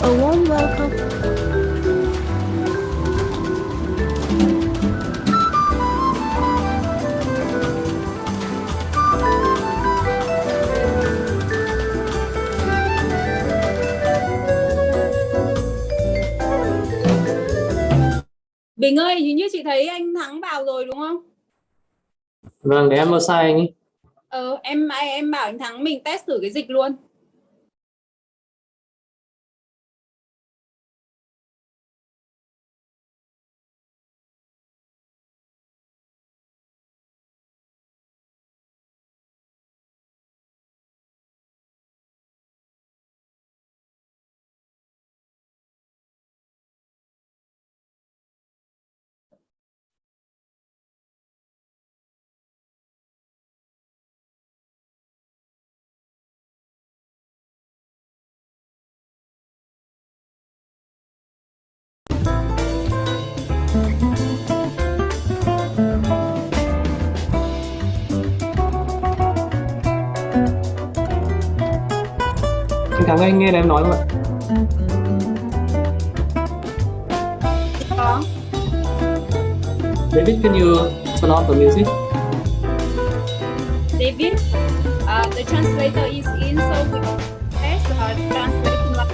A warm welcome. Bình ơi, hình như chị thấy anh Thắng vào rồi đúng không? Vâng, để em vào sai anh ấy. Em bảo anh Thắng mình test thử cái dịch luôn. Anh Thắng anh nghe em nói không ạ? Có. David, can you turn off the music? David, the translator is in, so we test translation like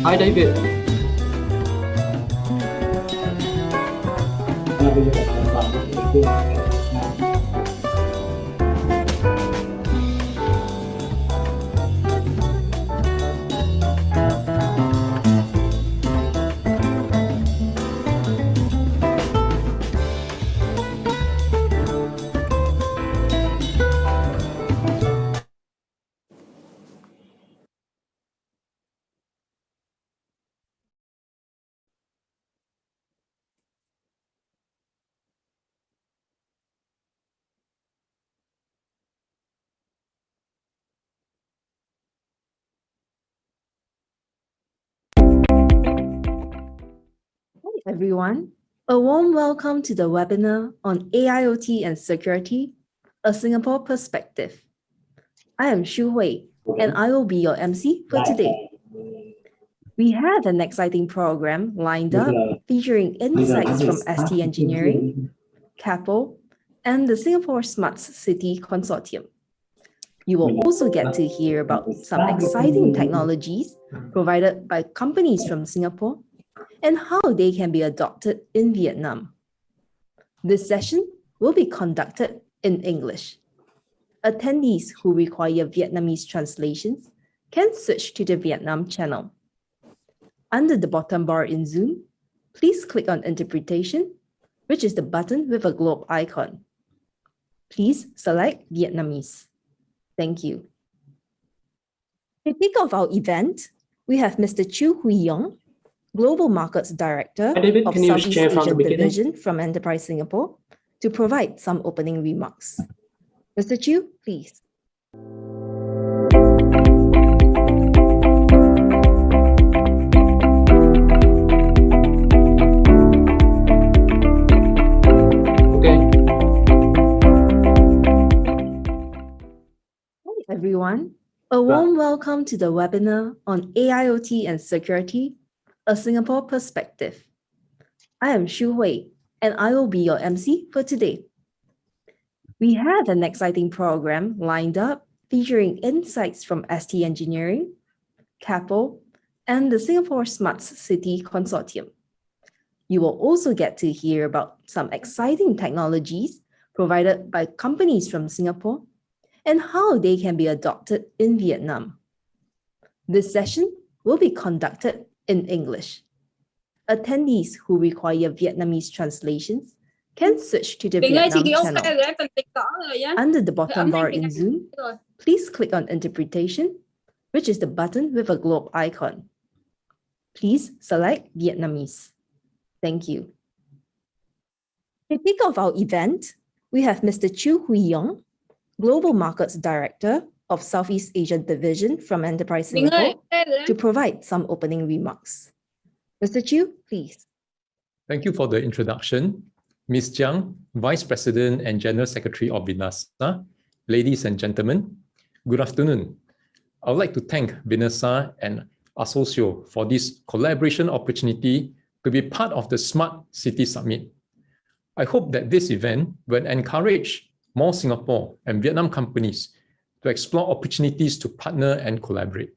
Hi David. Hi everyone. A warm welcome to the webinar on AIoT and Security, a Singapore Perspective. I am Shu Hui, and I will be your MC for today. We have an exciting program lined up featuring insights from ST Engineering, Capel, and the Singapore Smart City Consortium. You will also get to hear about some exciting technologies provided by companies from Singapore and how they can be adopted in Vietnam. This session will be conducted in English. Attendees who require Vietnamese translations can switch to the Vietnam channel. Under the bottom bar in Zoom, please click on Interpretation, which is the button with a globe icon. Please select Vietnamese. Thank you. To kick off our event, we have Mr. Chu Hui Yong, Global Markets Director Hi David, of can you Southeast share from the Asian beginning? Division from Enterprise Singapore, to provide some opening remarks. Mr. Chu, please. Okay. Hi everyone. A warm welcome to the webinar on AIoT and Security, a Singapore Perspective. I am Shu Hui, and I will be your MC for today. We have an exciting program lined up featuring insights from ST Engineering, Capel, and the Singapore Smart City Consortium. You will also get to hear about some exciting technologies provided by companies from Singapore and how they can be adopted in Vietnam. This session will be conducted in English. Attendees who require Vietnamese translations can switch to the Bình ơi, chị Vietnam ghi ok channel. rồi, em phân tích rõ rồi nhá. Under the bottom Âm thanh bar tiếng in Anh Zoom, rồi. please click on Interpretation, which is the button with a globe icon. Please select Vietnamese. Thank you. To kick off our event, we have Mr. Chu Hui Yong, Global Markets Director of Southeast Asia Division from Enterprise Mình ơi, Singapore, to provide some opening remarks. Mr. Chu, please. Thank you for the introduction. Ms. Jiang, Vice President and General Secretary of Vinasa, ladies and gentlemen, good afternoon. I would like to thank Vinasa and Associo for this collaboration opportunity to be part of the Smart City Summit. I hope that this event will encourage more Singapore and Vietnam companies to explore opportunities to partner and collaborate.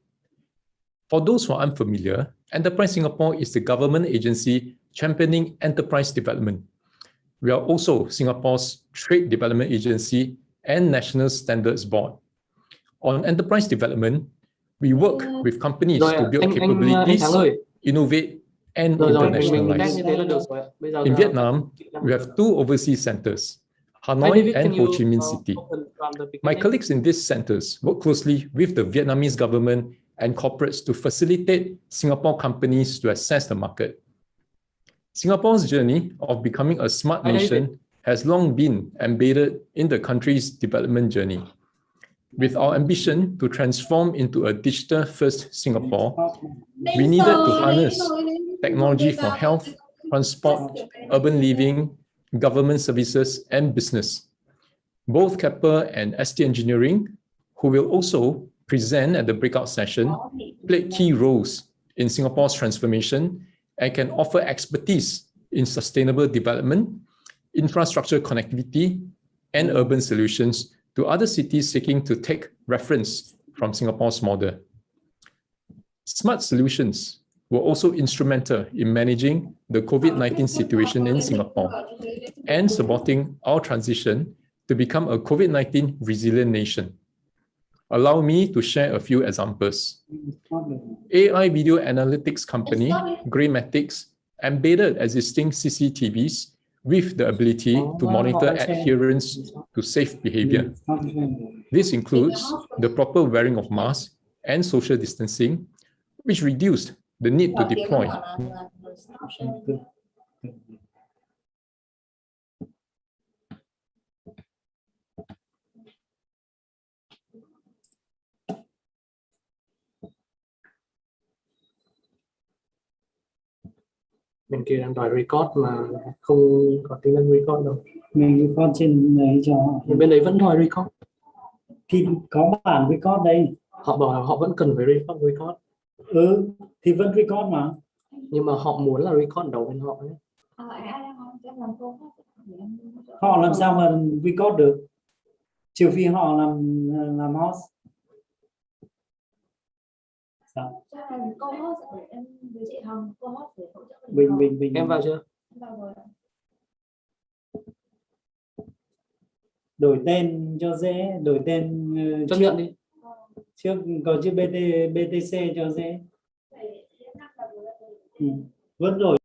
For those who are unfamiliar, Enterprise Singapore is the government agency championing enterprise development. We are also Singapore's Trade Development Agency and National Standards Board. On enterprise development, we work with companies to build capabilities, innovate, and internationalize. In Vietnam, we have 2 overseas centers, Hanoi and Ho Chi Minh City. My colleagues in these centers work closely with the Vietnamese government and corporates to facilitate Singapore companies to access the market. Singapore's journey of becoming a smart nation has long been embedded in the country's development journey. With our ambition to transform into a digital-first Singapore, we needed to harness technology for health, transport, urban living, government services, and business. Both Kepler and ST Engineering, who will also present at the breakout session, played key roles in Singapore's transformation and can offer expertise in sustainable development, infrastructure connectivity, and urban solutions to other cities seeking to take reference from Singapore's model. Smart solutions were also instrumental in managing the COVID-19 situation in Singapore and supporting our transition to become a COVID-19 resilient nation. Allow me to share a few examples. AI video analytics company Graymatics embedded existing CCTVs with the ability to monitor adherence to safe behavior. This includes the proper wearing of masks and social distancing, which reduced the need to deploy. Bên kia đang đòi record mà không có tính năng record đâu. Mình record trên này cho Nhưng bên đấy vẫn đòi record. thì có bản record đây. Họ bảo là họ vẫn cần phải record. Thì vẫn record mà. Nhưng mà họ muốn là record đầu bên họ ấy. Họ làm sao mà record được? Trừ phi họ làm host. Sao? Bình. Em vào chưa? Đổi tên cho dễ, đổi tên Chấp nhận đi. Trước có chữ BTC cho dễ. Vẫn rồi.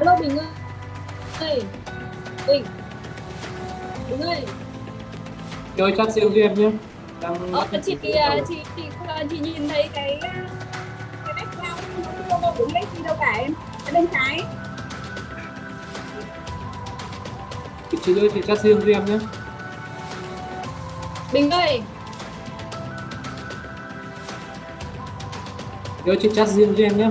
Hello Bình ơi. Bình. Bình ơi. Cho chat riêng cho em nhé. Chị nhìn thấy cái background nó không có đúng gì đâu cả em. Ở bên trái. Chị ơi, chị chat riêng cho em nhé. Bình ơi. Cho chị chat riêng cho em nhé.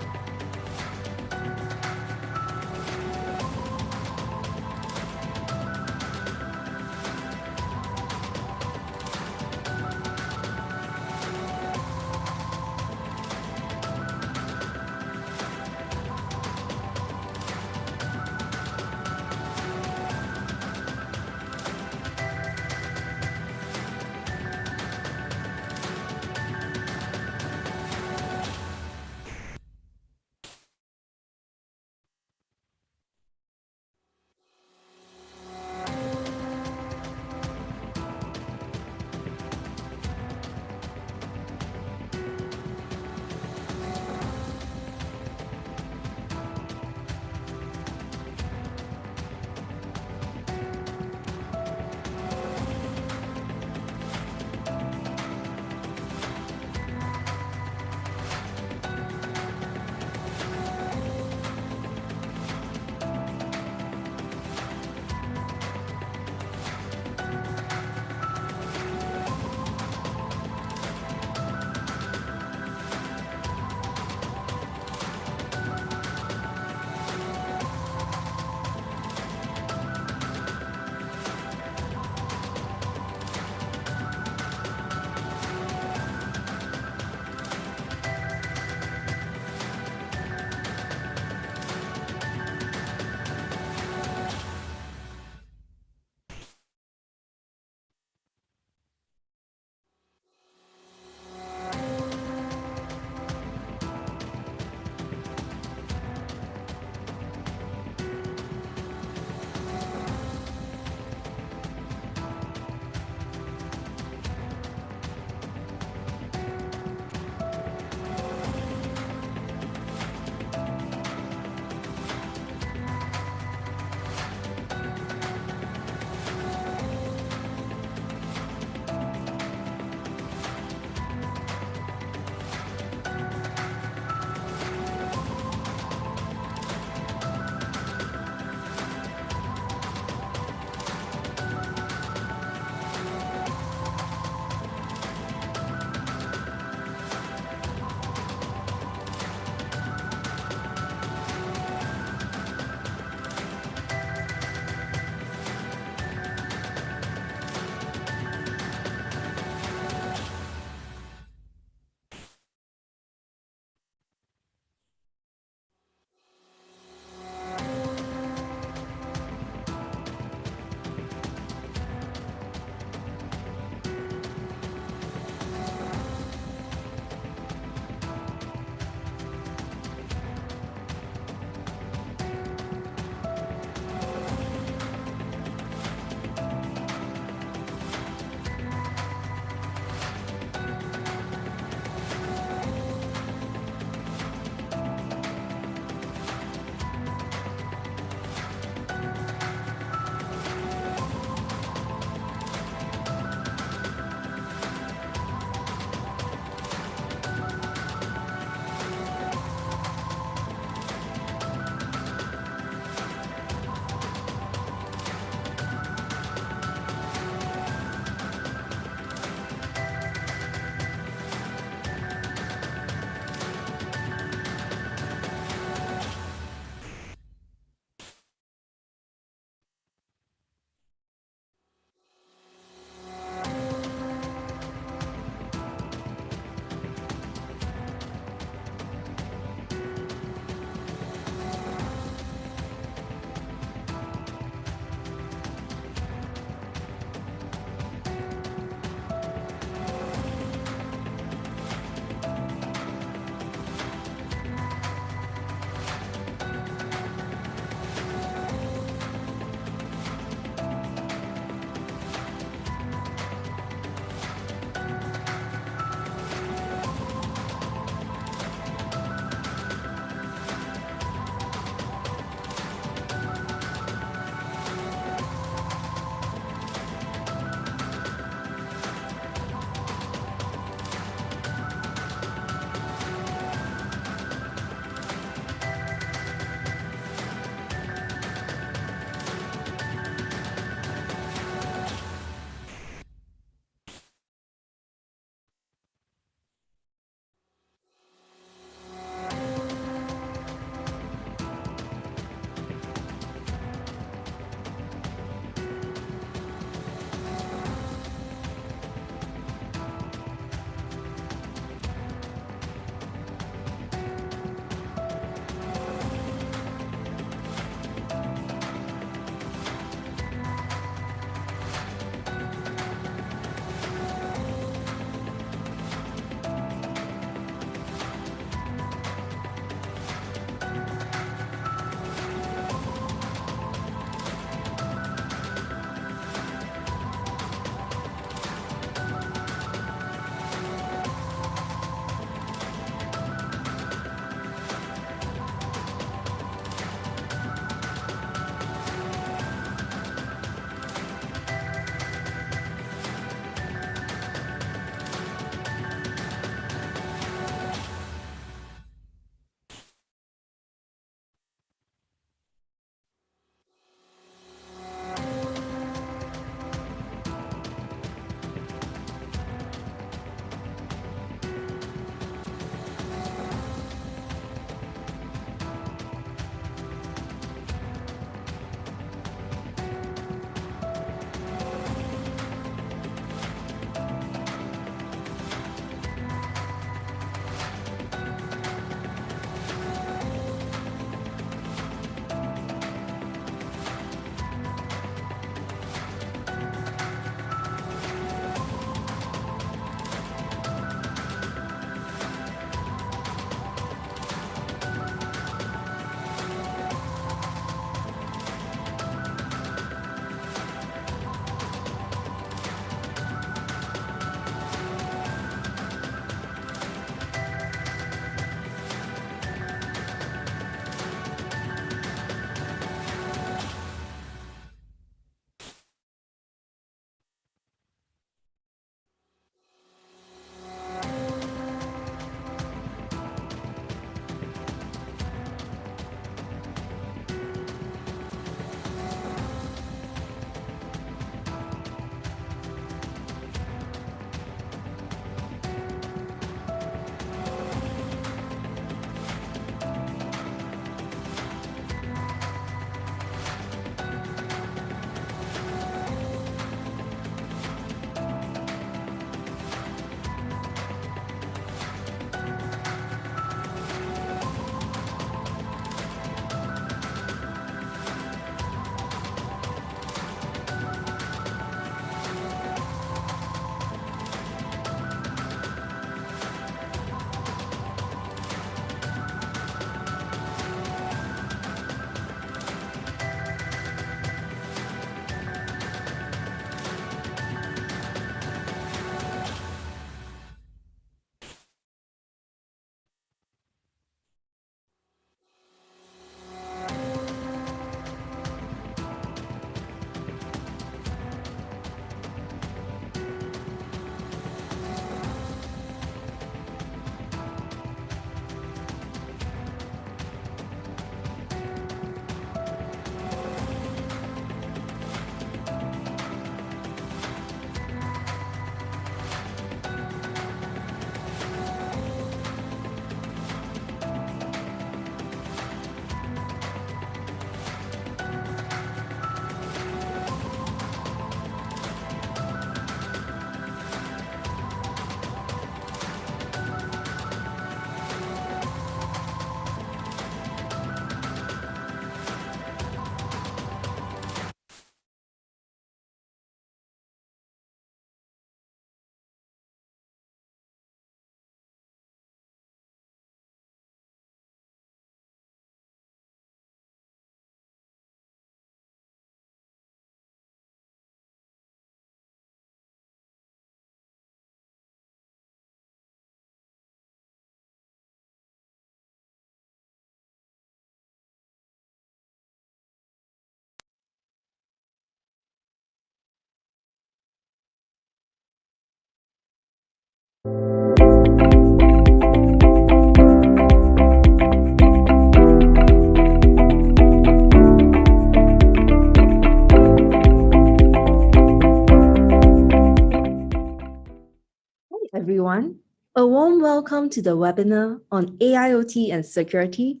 everyone. A warm welcome to the webinar on AIoT and Security,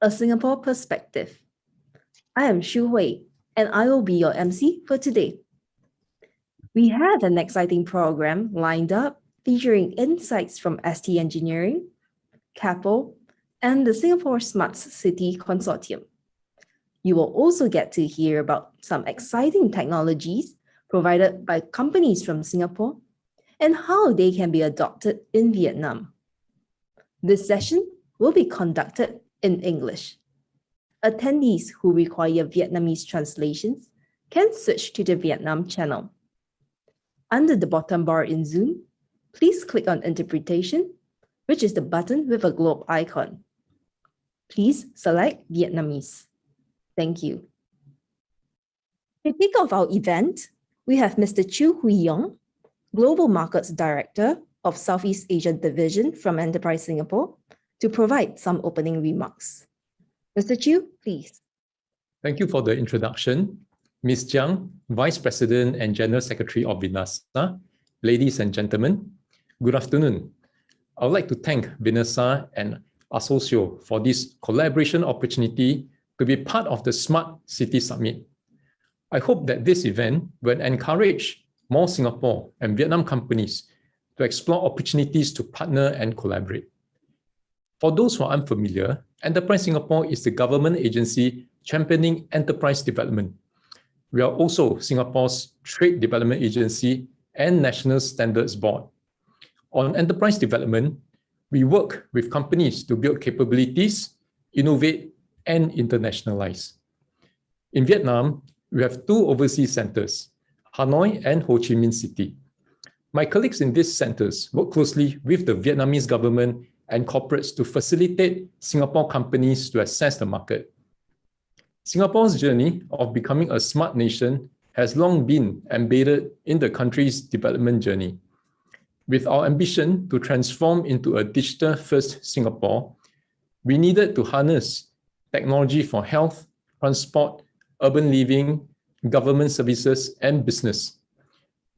a Singapore Perspective. I am Shu Hui, and I will be your MC for today. We have an exciting program lined up featuring insights from ST Engineering, CAPO, and the Singapore Smart City Consortium. You will also get to hear about some exciting technologies provided by companies from Singapore and how they can be adopted in Vietnam. This session will be conducted in English. Attendees who require Vietnamese translations can switch to the Vietnam channel. Under the bottom bar in Zoom, please click on Interpretation, which is the button with a globe icon. Please select Vietnamese. Thank you. To kick off our event, we have Mr. Chu Hui Yong, Global Markets Director of Southeast Asia Division from Enterprise Singapore, to provide some opening remarks. Mr. Chu, please. Thank you for the introduction. Ms. Jiang, Vice President and General Secretary of Vinasa, ladies and gentlemen, good afternoon. I would like to thank Vinasa and Associo for this collaboration opportunity to be part of the Smart City Summit. I hope that this event will encourage more Singapore and Vietnam companies to explore opportunities to partner and collaborate. For those who are unfamiliar, Enterprise Singapore is the government agency championing enterprise development. We are also Singapore's Trade Development Agency and National Standards Board. On enterprise development, we work with companies to build capabilities, innovate, and internationalize. In Vietnam, we have two overseas centers, Hanoi and Ho Chi Minh City. My colleagues in these centers work closely with the Vietnamese government and corporates to facilitate Singapore companies to access the market. Singapore's journey of becoming a smart nation has long been embedded in the country's development journey. With our ambition to transform into a digital-first Singapore, we needed to harness technology for health, transport, urban living, government services, and business.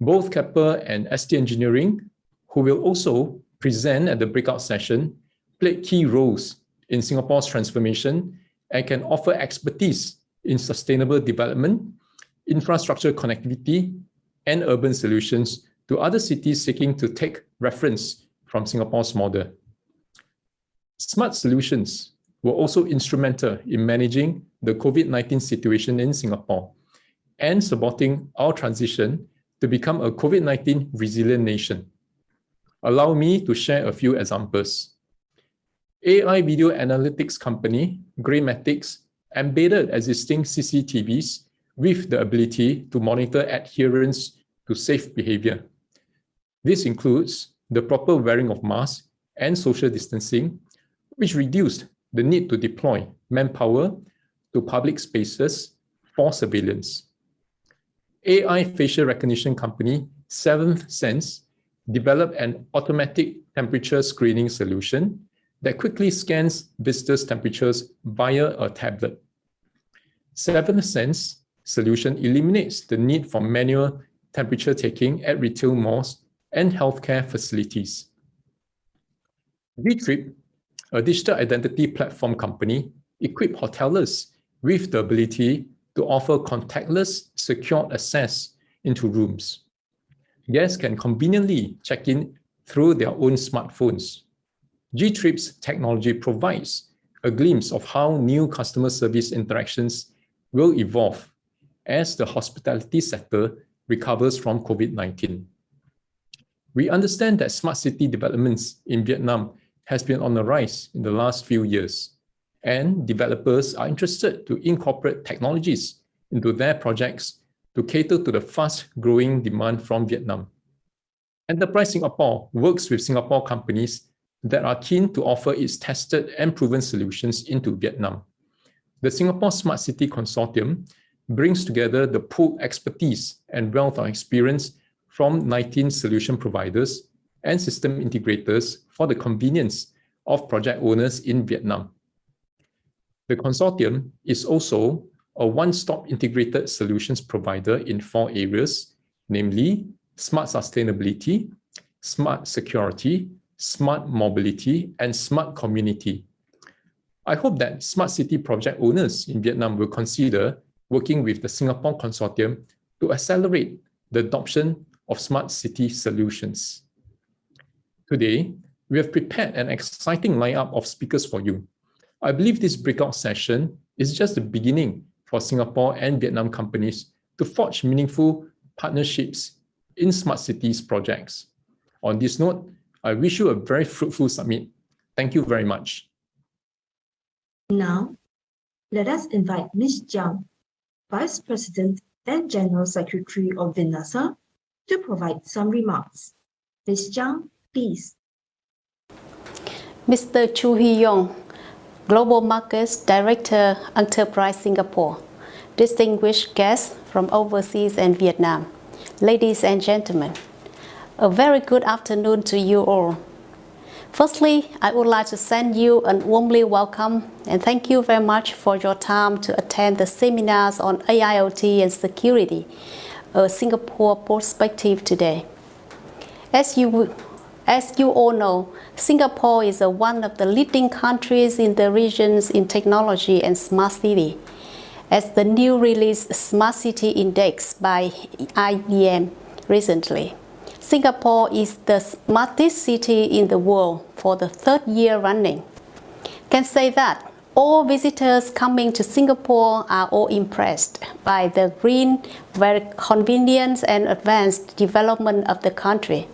Both Kepler and ST Engineering, who will also present at the breakout session, played key roles in Singapore's transformation and can offer expertise in sustainable development, infrastructure connectivity, and urban solutions to other cities seeking to take reference from Singapore's model. Smart solutions were also instrumental in managing the COVID-19 situation in Singapore and supporting our transition to become a COVID-19 resilient nation. Allow me to share a few examples. AI video analytics company Graymatics embedded existing CCTVs with the ability to monitor adherence to safe behavior. This includes the proper wearing of masks and social distancing, which reduced the need to deploy manpower to public spaces for surveillance. AI facial recognition company Seventh Sense developed an automatic temperature screening solution that quickly scans visitors' temperatures via a tablet. Seventh Sense solution eliminates the need for manual temperature taking at retail malls and healthcare facilities. Vtrip, a digital identity platform company, equipped hoteliers with the ability to offer contactless, secured access into rooms. Guests can conveniently check in through their own smartphones. Gtrip's technology provides a glimpse of how new customer service interactions will evolve as the hospitality sector recovers from COVID-19. We understand that smart city developments in Vietnam has been on the rise in the last few years, and developers are interested to incorporate technologies into their projects to cater to the fast-growing demand from Vietnam. Enterprise Singapore works with Singapore companies that are keen to offer its tested and proven solutions into Vietnam. The Singapore Smart City Consortium brings together the pooled expertise and wealth of experience from 19 solution providers and system integrators for the convenience of project owners in Vietnam. The consortium is also a one-stop integrated solutions provider in 4 areas, namely smart sustainability, smart security, smart mobility, and smart community. I hope that smart city project owners in Vietnam will consider working with the Singapore Consortium to accelerate the adoption of smart city solutions. Today, we have prepared an exciting lineup of speakers for you. I believe this breakout session is just the beginning for Singapore and Vietnam companies to forge meaningful partnerships in smart cities projects. On this note, I wish you a very fruitful summit. Thank you very much. Now, let us invite Ms. Jiang, Vice President and General Secretary of VINASA, to provide some remarks. Ms. Jiang, please. Mr. Chu Hee-yong, Global Markets Director, Enterprise Singapore, distinguished guests from overseas and Vietnam, ladies and gentlemen, a very good afternoon to you all. Firstly, I would like to send you a warmly welcome and thank you very much for your time to attend the seminars on AIoT and security, a Singapore perspective today. As you all know, Singapore is one of the leading countries in the regions in technology and smart city. As the new released Smart City Index by IBM recently, Singapore is the smartest city in the world for the third year running. Can say that all visitors coming to Singapore are all impressed by the green, very convenient and advanced development of the country.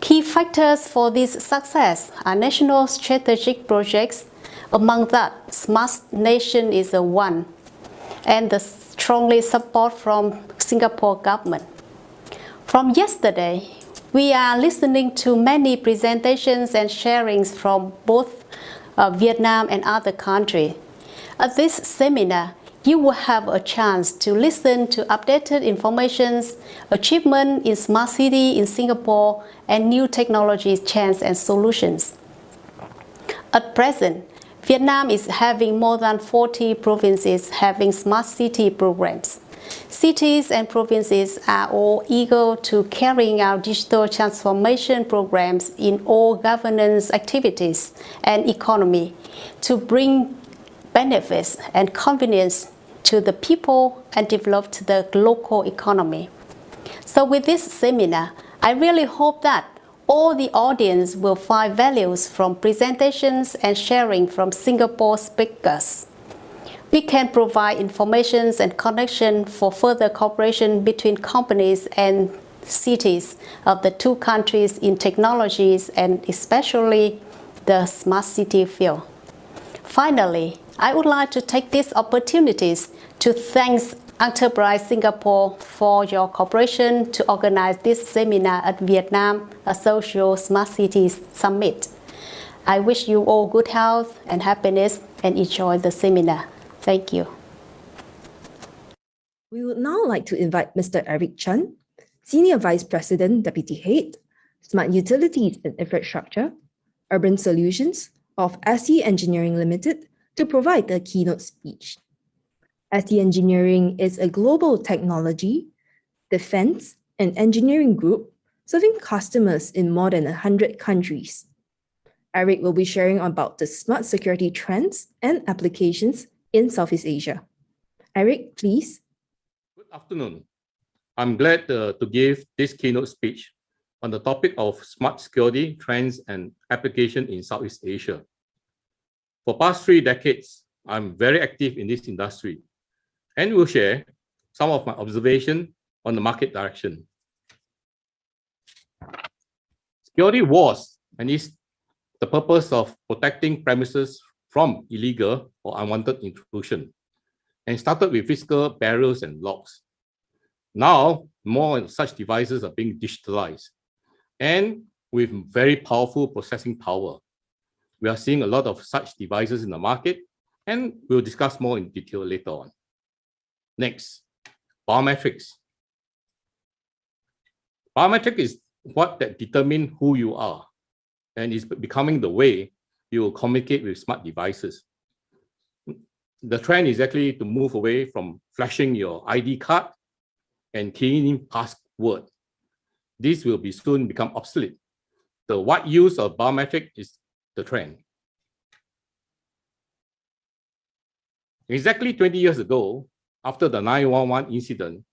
Key factors for this success are national strategic projects. Among that, Smart Nation is one, and the strongly support from Singapore government. From yesterday, we are listening to many presentations and sharings from both Vietnam and other countries. At this seminar, you will have a chance to listen to updated information, achievement in smart city in Singapore, and new technologies, trends, and solutions. At present, Vietnam is having more than 40 provinces having smart city programs. Cities and provinces are all eager to carrying out digital transformation programs in all governance activities and economy to bring benefits and convenience to the people and develop the local economy. So with this seminar, I really hope that all the audience will find values from presentations and sharing from Singapore speakers. We can provide information and connection for further cooperation between companies and cities of the two countries in technologies and especially the smart city field. Finally, I would like to take these opportunities to thank Enterprise Singapore for your cooperation to organize this seminar at Vietnam, a social smart cities summit. I wish you all good health and happiness and enjoy the seminar. Thank you. We would now like to invite Mr. Eric Chen, Senior Vice President, Deputy Head, Smart Utilities and Infrastructure, Urban Solutions of SE Engineering Limited, to provide the keynote speech. SE Engineering is a global technology, defense, and engineering group serving customers in more than 100 countries. Eric will be sharing about the smart security trends and applications in Southeast Asia. Eric, please. Good afternoon. I'm glad to give this keynote speech on the topic of smart security trends and application in Southeast Asia. For past 3 decades, I'm very active in this industry and will share some of my observations on the market direction. Security was and is the purpose of protecting premises from illegal or unwanted intrusion, and started with physical barriers and locks. Now, more such devices are being digitalized and with very powerful processing power. We are seeing a lot of such devices in the market, and we'll discuss more in detail later on. Next, biometrics. Biometric is what that determines who you are and is becoming the way you will communicate with smart devices. The trend is actually to move away from flashing your ID card and keying in password this will be soon become obsolete. The wide use of biometric is the trend. Exactly 20 years ago, after the 9/11 incident,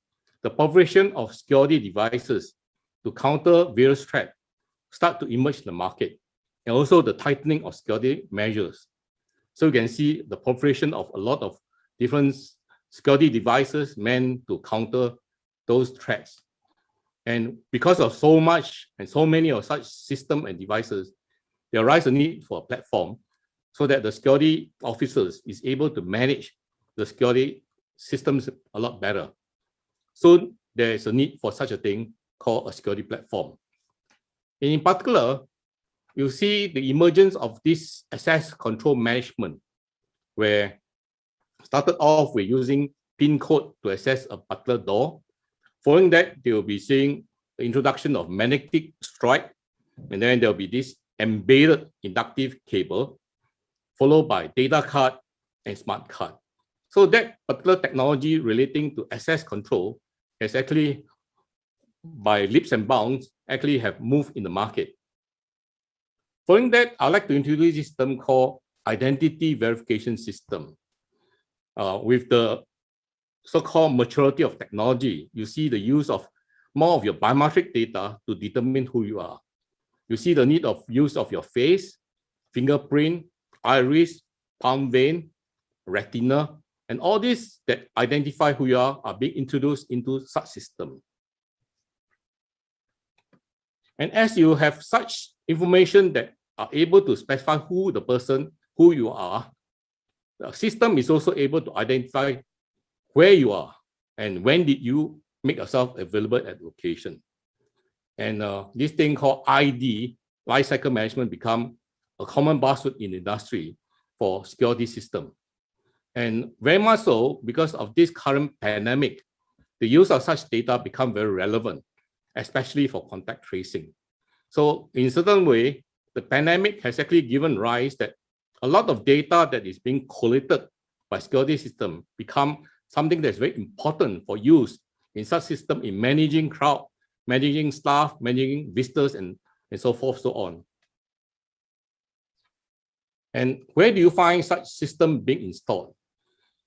the proliferation of security devices to counter various threats start to emerge in the market, and also the tightening of security measures. So you can see the proliferation of a lot of different security devices meant to counter those threats. And because of so much and so many of such systems and devices, there arises a need for a platform so that the security officers is able to manage the security systems a lot better. So there is a need for such a thing called a security platform. And in particular, you see the emergence of this access control management, where started off with using PIN code to access a particular door. Following that, they will be seeing the introduction of magnetic stripe, and then there will be this embedded inductive cable, followed by data card and smart card. So that particular technology relating to access control has actually, by leaps and bounds, actually have moved in the market. Following that, I'd like to introduce this system called identity verification system. With the so-called maturity of technology, you see the use of more of your biometric data to determine who you are. You see the need of use of your face, fingerprint, iris, palm vein, retina, and all this that identify who you are being introduced into such system. And as you have such information that are able to specify who the person, who you are, the system is also able to identify where you are and when did you make yourself available at the location. And this thing called ID, lifecycle management, become a common buzzword in the industry for security system. And very much so, because of this current pandemic, the use of such data become very relevant, especially for contact tracing. So in a certain way, the pandemic has actually given rise that a lot of data that is being collected by security system become something that's very important for use in such system in managing crowd, managing staff, managing visitors, and so forth, so on. And where do you find such system being installed?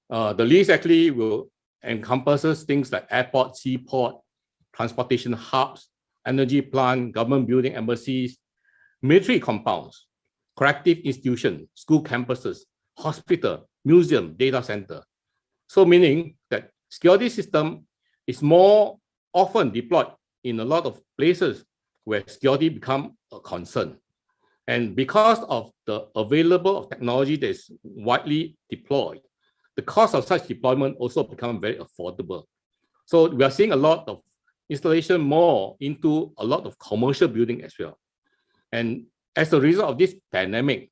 The list actually will encompasses things like airport, seaport, transportation hubs, energy plant, government building, embassies, military compounds, corrective institutions, school campuses, hospital, museum, data center. So meaning that security system is more often deployed in a lot of places where security become a concern. And because of the available of technology that is widely deployed, the cost of such deployment also become very affordable. So we are seeing a lot of installation more into a lot of commercial building as well. And as a result of this pandemic,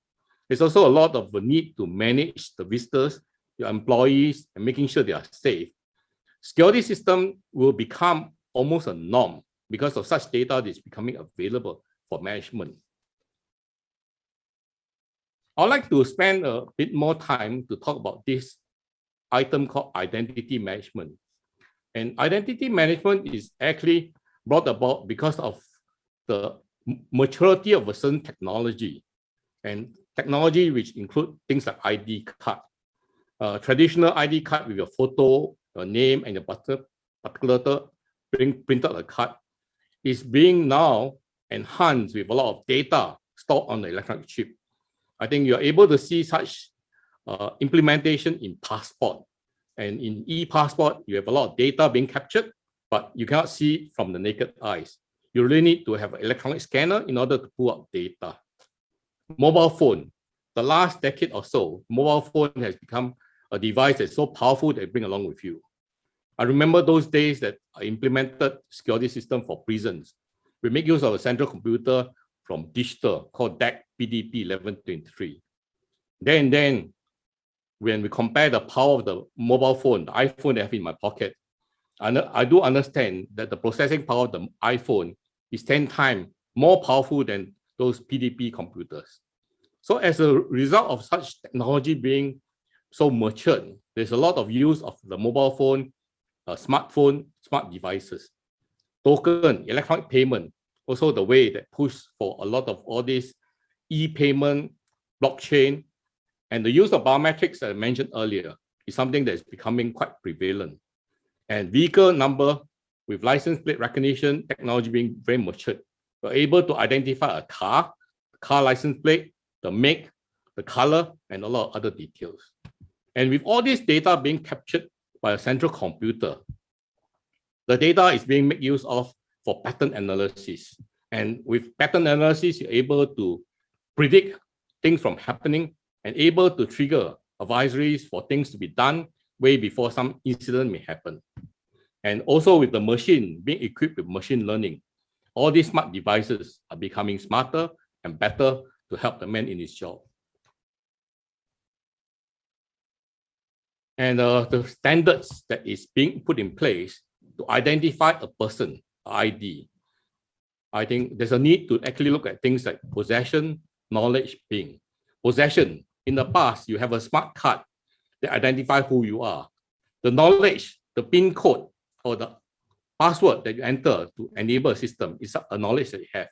there's also a lot of the need to manage the visitors, your employees, and making sure they are safe. Security system will become almost a norm because of such data that is becoming available for management. I'd like to spend a bit more time to talk about this item called identity management. And identity management is actually brought about because of the maturity of a certain technology, and technology which include things like ID card. Traditional ID card with your photo, your name, and your particular printed a card is being now enhanced with a lot of data stored on the electronic chip. I think you're able to see such implementation in passport. And in e-passport, you have a lot of data being captured, but you cannot see it from the naked eyes. You really need to have an electronic scanner in order to pull out data. Mobile phone. The last decade or so, mobile phone has become a device that's so powerful that it brings along with you. I remember those days that I implemented security system for prisons. We make use of a central computer from digital called DAC PDP 1123. Then, when we compare the power of the mobile phone, the iPhone that I have in my pocket, I do understand that the processing power of the iPhone is 10 times more powerful than those PDP computers. So as a result of such technology being so matured, there's a lot of use of the mobile phone, smartphone, smart devices. token, electronic payment, also the way that push for a lot of all these e-payment, blockchain, and the use of biometrics that I mentioned earlier is something that is becoming quite prevalent. And vehicle number with license plate recognition technology being very matured, we're able to identify a car license plate, the make, the color, and a lot of other details. And with all this data being captured by a central computer, the data is being made use of for pattern analysis. And with pattern analysis, you're able to predict things from happening and able to trigger advisories for things to be done way before some incident may happen. And also with the machine being equipped with machine learning, all these smart devices are becoming smarter and better to help the man in his job. And the standards that is being put in place to identify a person, ID, I think there's a need to actually look at things like possession, knowledge, being. Possession, in the past, you have a smart card that identifies who you are. The knowledge, the PIN code, or the password that you enter to enable a system is a knowledge that you have.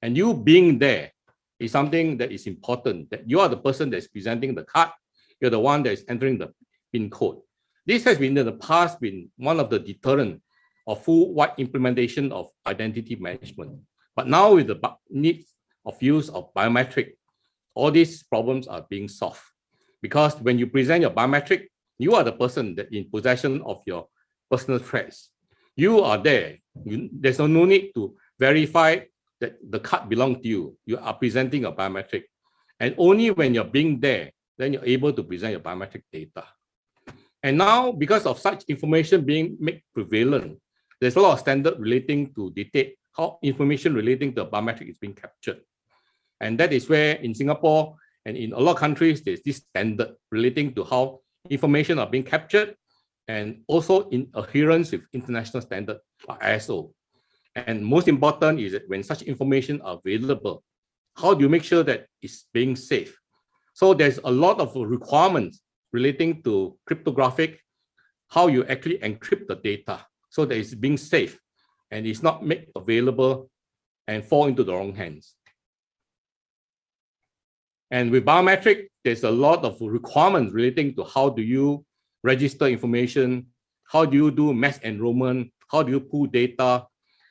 And you being there is something that is important, that you are the person that's presenting the card, you're the one that is entering the PIN code. This has been in the past been one of the deterrent of full-wide implementation of identity management. But now with the need of use of biometric, all these problems are being solved. Because when you present your biometric, you are the person that in possession of your personal traits. You are there. There's no need to verify that the card belongs to you. You are presenting a biometric. And only when you're being there, then you're able to present your biometric data. And now, because of such information being made prevalent, there's a lot of standard relating to dictate how information relating to biometric is being captured. And that is where in Singapore and in a lot of countries, there's this standard relating to how information are being captured and also in adherence with international standard like ISO. And most important is that when such information are available, how do you make sure that it's being safe? So there's a lot of requirements relating to cryptographic, how you actually encrypt the data so that it's being safe and it's not made available and fall into the wrong hands. And with biometric, there's a lot of requirements relating to how do you register information, how do you do mass enrollment, how do you pull data,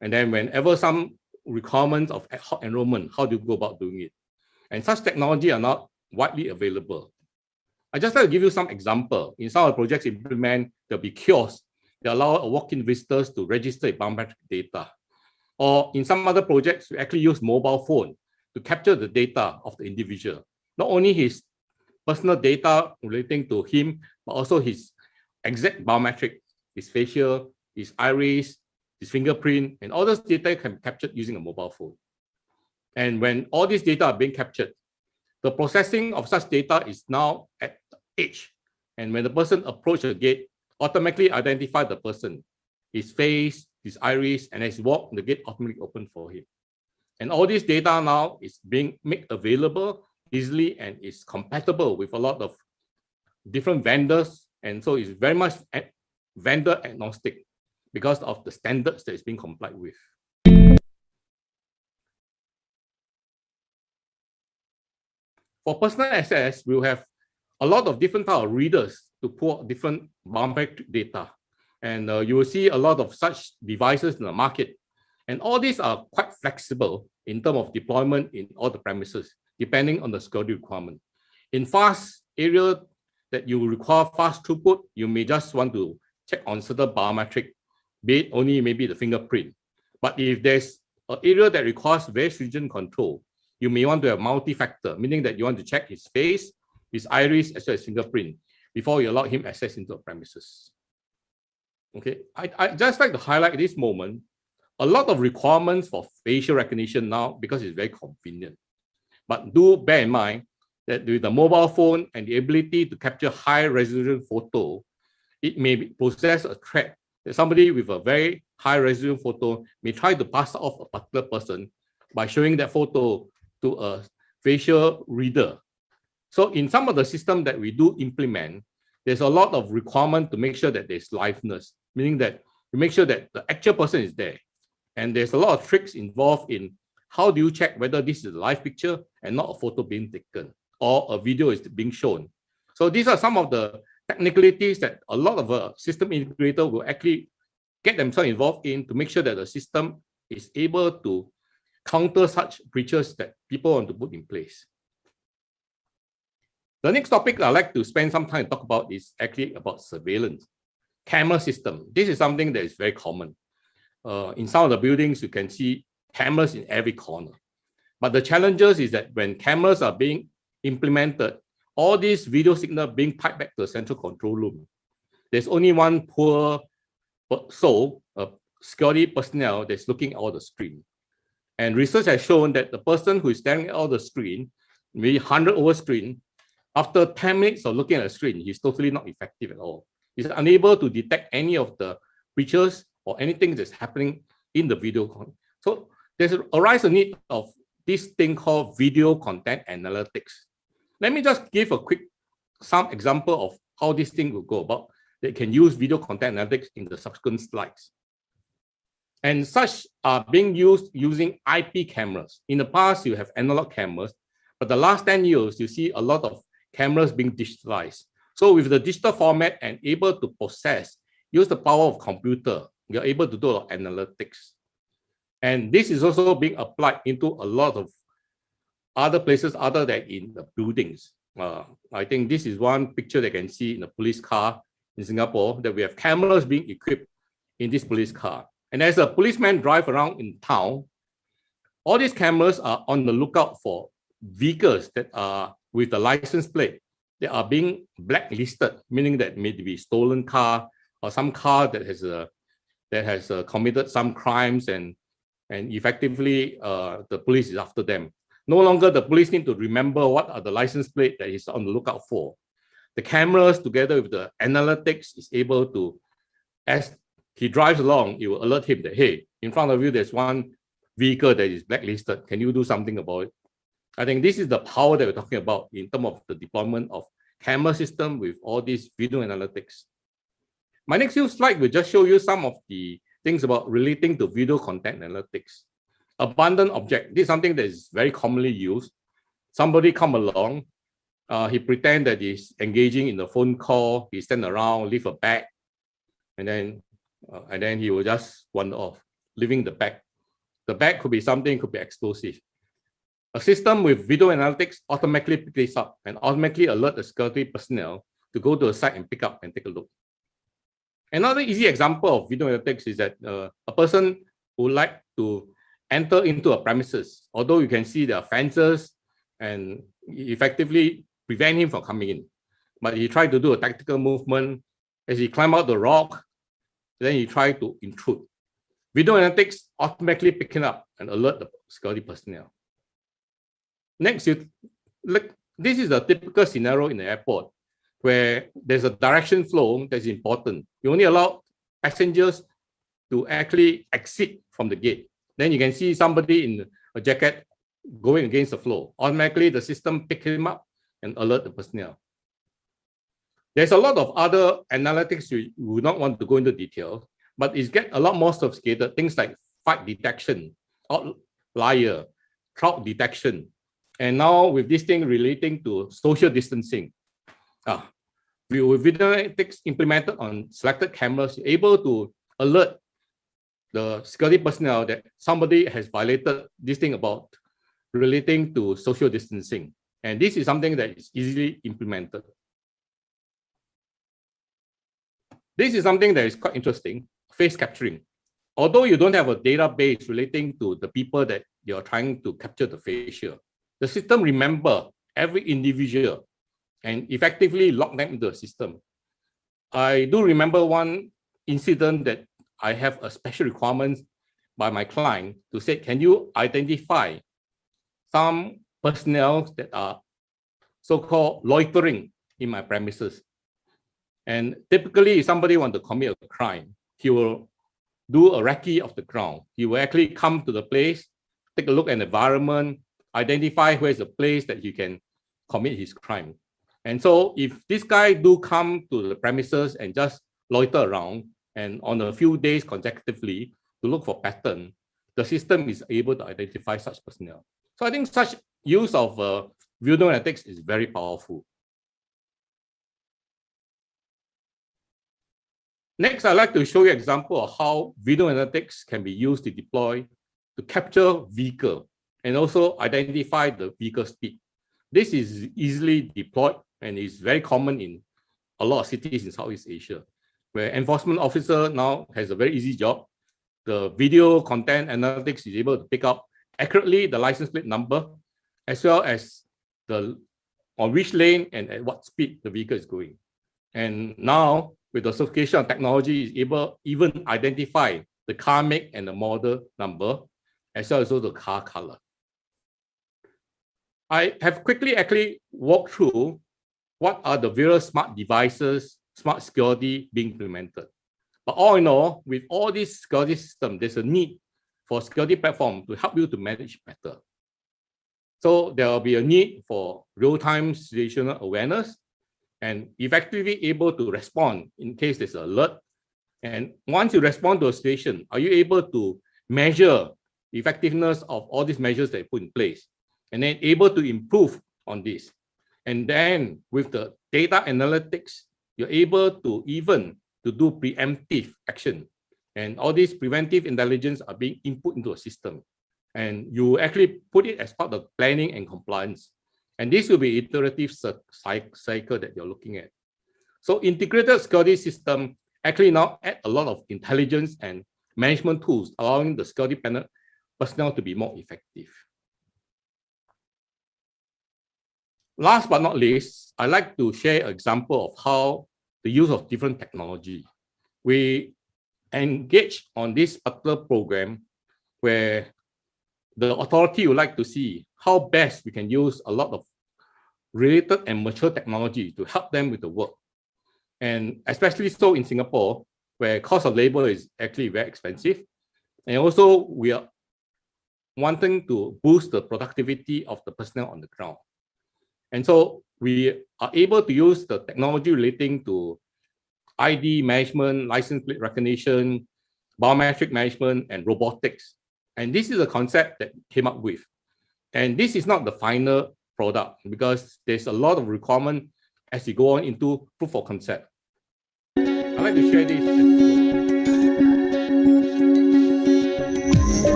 and then whenever some requirements of ad hoc enrollment, how do you go about doing it? And such technology are not widely available. I just like to give you some example. In some of the projects implement, there'll be kiosks that allow walk-in visitors to register biometric data. Or in some other projects, we actually use mobile phone to capture the data of the individual. Not only his personal data relating to him, but also his exact biometric, his facial, his iris, his fingerprint, and all those data can be captured using a mobile phone. And when all these data are being captured, the processing of such data is now at the edge. And when the person approaches the gate, automatically identify the person, his face, his iris, and as he walks, the gate automatically open for him. And all this data now is being made available easily and is compatible with a lot of different vendors. And so it's very much vendor agnostic because of the standards that is being complied with. For personal access, we'll have a lot of different type of readers to pull out different biometric data. And you will see a lot of such devices in the market. And all these are quite flexible in terms of deployment in all the premises, depending on the security requirement. In fast area that you require fast throughput, you may just want to check on certain biometric, be it only maybe the fingerprint. But if there's an area that requires very stringent control, you may want to have multi-factor, meaning that you want to check his face, his iris, as well as fingerprint before you allow him access into the premises. Okay, I just like to highlight this moment, a lot of requirements for facial recognition now because it's very convenient. But do bear in mind that with the mobile phone and the ability to capture high resolution photo, it may possess a threat that somebody with a very high resolution photo may try to pass off a particular person by showing that photo to a facial reader. So in some of the systems that we do implement, there's a lot of requirement to make sure that there's liveness, meaning that you make sure that the actual person is there. And there's a lot of tricks involved in how do you check whether this is a live picture and not a photo being taken or a video is being shown. So these are some of the technicalities that a lot of system integrator will actually get themselves involved in to make sure that the system is able to counter such breaches that people want to put in place. The next topic I'd like to spend some time to talk about is actually about surveillance. Camera system. This is something that is very common. In some of the buildings, you can see cameras in every corner. But the challenges is that when cameras are being implemented, all these video signal being piped back to the central control room. There's only one poor soul, a security personnel that's looking at the screen. And research has shown that the person who is staring at the screen, maybe 100 over screen, after 10 minutes of looking at the screen, he's totally not effective at all. He's unable to detect any of the breaches or anything that's happening in the video. So there's a need of this thing called video content analytics. Let me just give a quick some example of how this thing will go about. They can use video content analytics in the subsequent slides. And such are being used using IP cameras. In the past, you have analog cameras, but the last 10 years, you see a lot of cameras being digitalized. So with the digital format and able to process, use the power of computer, you're able to do a lot of analytics. And this is also being applied into a lot of other places other than in the buildings. I think this is one picture they can see in a police car in Singapore, that we have cameras being equipped in this police car. And as a policeman drive around in town, all these cameras are on the lookout for vehicles that are with the license plate. They are being blacklisted, meaning that maybe stolen car or some car that has committed some crimes, and effectively the police is after them. No longer the police need to remember what are the license plate that is on the lookout for. The cameras together with the analytics is able to, as he drives along, it will alert him that, hey, in front of you, there's one vehicle that is blacklisted. Can you do something about it? I think this is the power that we're talking about in terms of the deployment of camera system with all these video analytics. My next few slides will just show you some of the things about relating to video content analytics. Abandoned object, this is something that is very commonly used. Somebody come along, he pretend that he's engaging in a phone call, he stand around, leave a bag, and then he will just wander off, leaving the bag. The bag could be something, could be explosive. A system with video analytics automatically pick this up and automatically alert the security personnel to go to a site and pick up and take a look. Another easy example of video analytics is that a person would like to enter into a premises, although you can see there are fences and effectively prevent him from coming in. But he tried to do a tactical movement. As he climbed out the rock, then he tried to intrude. Video analytics automatically picking up and alert the security personnel. Next, this is a typical scenario in the airport where there's a direction flow that's important. You only allow passengers to actually exit from the gate. Then you can see somebody in a jacket going against the flow. Automatically, the system picks him up and alert the personnel. There's a lot of other analytics we would not want to go into detail, but it's get a lot more sophisticated. Things like fight detection, outlier, crowd detection. And now with this thing relating to social distancing, with video analytics implemented on selected cameras, you're able to alert the security personnel that somebody has violated this thing about relating to social distancing. And this is something that is easily implemented. This is something that is quite interesting, face capturing. Although you don't have a database relating to the people that you're trying to capture the facial, the system remember every individual and effectively lock them into the system. I do remember one incident that I have a special requirement by my client to say, can you identify some personnel that are so-called loitering in my premises? And typically, if somebody wants to commit a crime, he will do a recce of the ground. He will actually come to the place, take a look at the environment, identify where's the place that he can commit his crime. And so if this guy do come to the premises and just loiter around and on a few days consecutively to look for pattern, the system is able to identify such personnel. So I think such use of video analytics is very powerful. Next, I'd like to show you an example of how video analytics can be used to deploy to capture vehicle and also identify the vehicle speed. This is easily deployed and is very common in a lot of cities in Southeast Asia, where enforcement officer now has a very easy job. The video content analytics is able to pick up accurately the license plate number, as well as on which lane and at what speed the vehicle is going. And now, with the sophistication of technology, is able even identify the car make and the model number, as well as the car color. I have quickly actually walked through what are the various smart devices, smart security being implemented. But all in all, with all these security systems, there's a need for security platform to help you to manage better. So there will be a need for real-time situational awareness and effectively able to respond in case there's an alert. And once you respond to a situation, are you able to measure the effectiveness of all these measures that you put in place, and then able to improve on this? And then with the data analytics, you're able to even to do preemptive action. And all these preventive intelligence are being input into a system. And you actually put it as part of planning and compliance. And this will be iterative cycle that you're looking at. So integrated security system actually now add a lot of intelligence and management tools, allowing the security personnel to be more effective. Last but not least, I'd like to share an example of how the use of different technology. We engage on this particular program where the authority would like to see how best we can use a lot of related and mature technology to help them with the work. And especially so in Singapore, where cost of labor is actually very expensive. And also we are wanting to boost the productivity of the personnel on the ground. And so we are able to use the technology relating to ID management, license plate recognition, biometric management, and robotics. And this is a concept that came up with. And this is not the final product because there's a lot of requirement as you go on into proof of concept. I'd like to share this.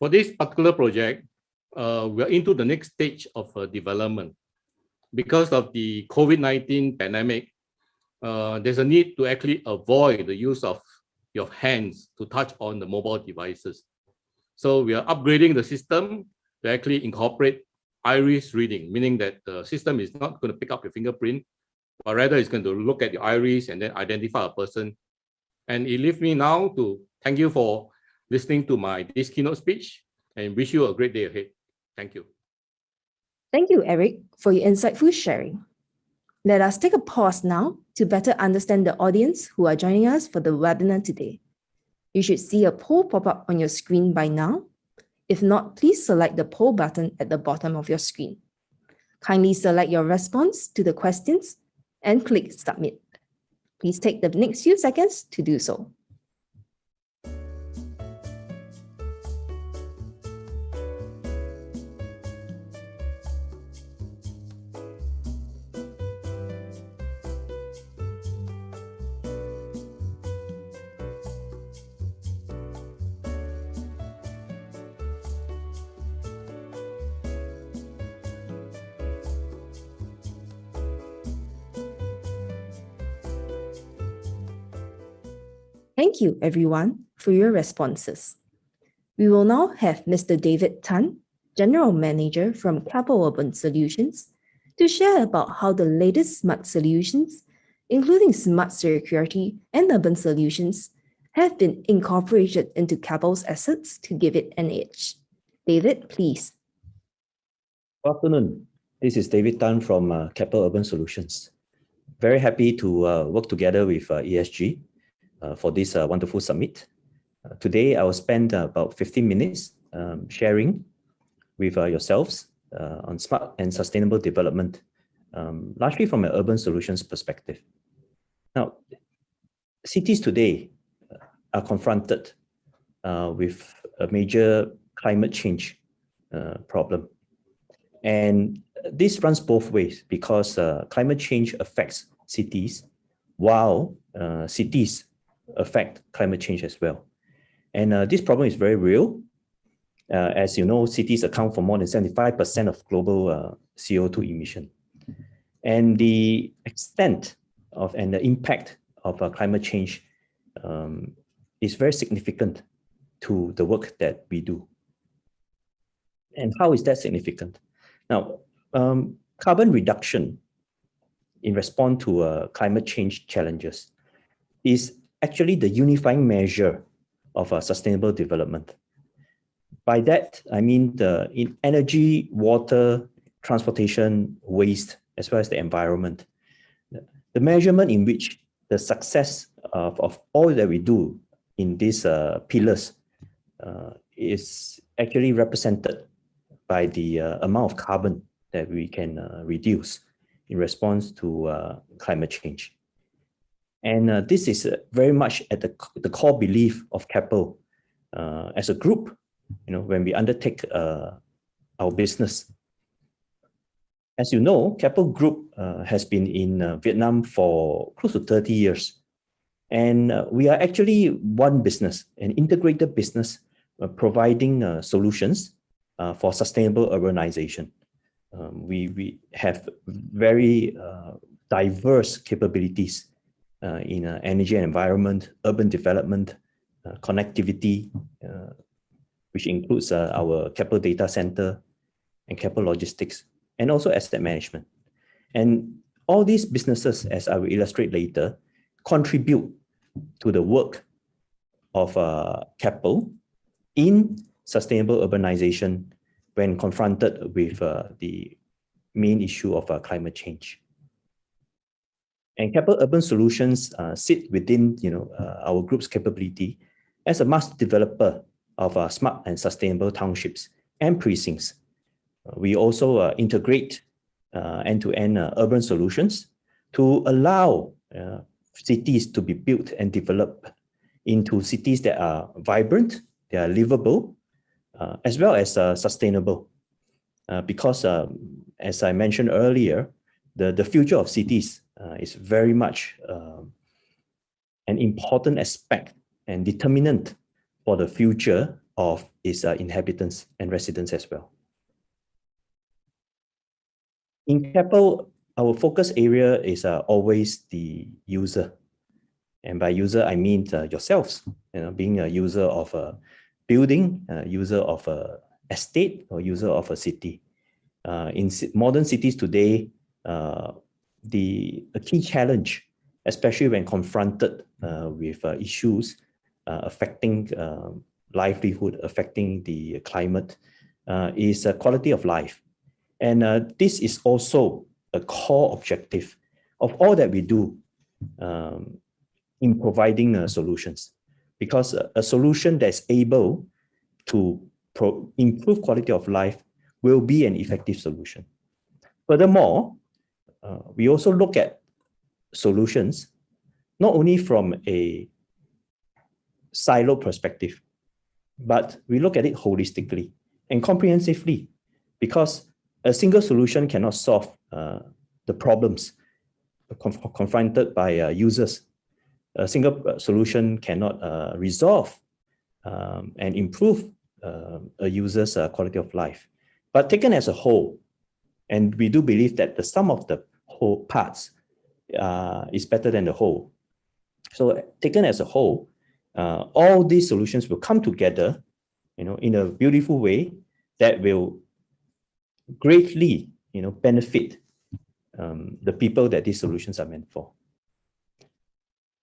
For this particular project, we are into the next stage of development. Because of the COVID-19 pandemic, there's a need to actually avoid the use of your hands to touch on the mobile devices. So we are upgrading the system to actually incorporate iris reading, meaning that the system is not going to pick up your fingerprint, but rather it's going to look at your iris and then identify a person. And it leaves me now to thank you for listening to this keynote speech and wish you a great day ahead. Thank you. Thank you, Eric, for your insightful sharing. Let us take a pause now to better understand the audience who are joining us for the webinar today. You should see a poll pop up on your screen by now. If not, please select the poll button at the bottom of your screen. Kindly select your response to the questions and click Submit. Please take the next few seconds to do so. Thank you, everyone, for your responses. We will now have Mr. David Tan, General Manager from Keppel Urban Solutions, to share about how the latest smart solutions, including smart security and urban solutions, have been incorporated into Keppel's assets to give it an edge. David, please. Good afternoon. This is David Tan from Keppel Urban Solutions. Very happy to work together with ESG for this wonderful summit. Today, I will spend about 15 minutes sharing with yourselves on smart and sustainable development, largely from an urban solutions perspective. Now, cities today are confronted with a major climate change problem. And this runs both ways because climate change affects cities while cities affect climate change as well. And this problem is very real. As you know, cities account for more than 75% of global CO2 emission. And the extent of and the impact of climate change is very significant to the work that we do. And how is that significant? Now, carbon reduction in response to climate change challenges is actually the unifying measure of sustainable development. By that, I mean in energy, water, transportation, waste, as well as the environment. The measurement in which the success of all that we do in these pillars is actually represented by the amount of carbon that we can reduce in response to climate change. And this is very much at the core belief of Keppel as a group, when we undertake our business. As you know, Keppel Group has been in Vietnam for close to 30 years. And we are actually one business, an integrated business providing solutions for sustainable urbanization. We have very diverse capabilities in energy and environment, urban development, connectivity, which includes our Keppel Data Center and Keppel Logistics, and also asset management. And all these businesses, as I will illustrate later, contribute to the work of Keppel in sustainable urbanization when confronted with the main issue of climate change. And Keppel Urban Solutions sit within our group's capability as a master developer of smart and sustainable townships and precincts. We also integrate end-to-end urban solutions to allow cities to be built and developed into cities that are vibrant, they are livable, as well as sustainable. Because as I mentioned earlier, the future of cities is very much an important aspect and determinant for the future of its inhabitants and residents as well. In Keppel, our focus area is always the user. And by user, I mean yourselves, being a user of a building, user of a estate, or user of a city. In modern cities today, a key challenge, especially when confronted with issues affecting livelihood, affecting the climate, is quality of life. And this is also a core objective of all that we do in providing solutions, because a solution that's able to improve quality of life will be an effective solution. Furthermore, we also look at solutions not only from a silo perspective, but we look at it holistically and comprehensively, because a single solution cannot solve the problems confronted by users. A single solution cannot resolve and improve a user's quality of life. But taken as a whole, and we do believe that the sum of the whole parts is better than the whole. So taken as a whole, all these solutions will come together, in a beautiful way that will greatly, benefit the people that these solutions are meant for.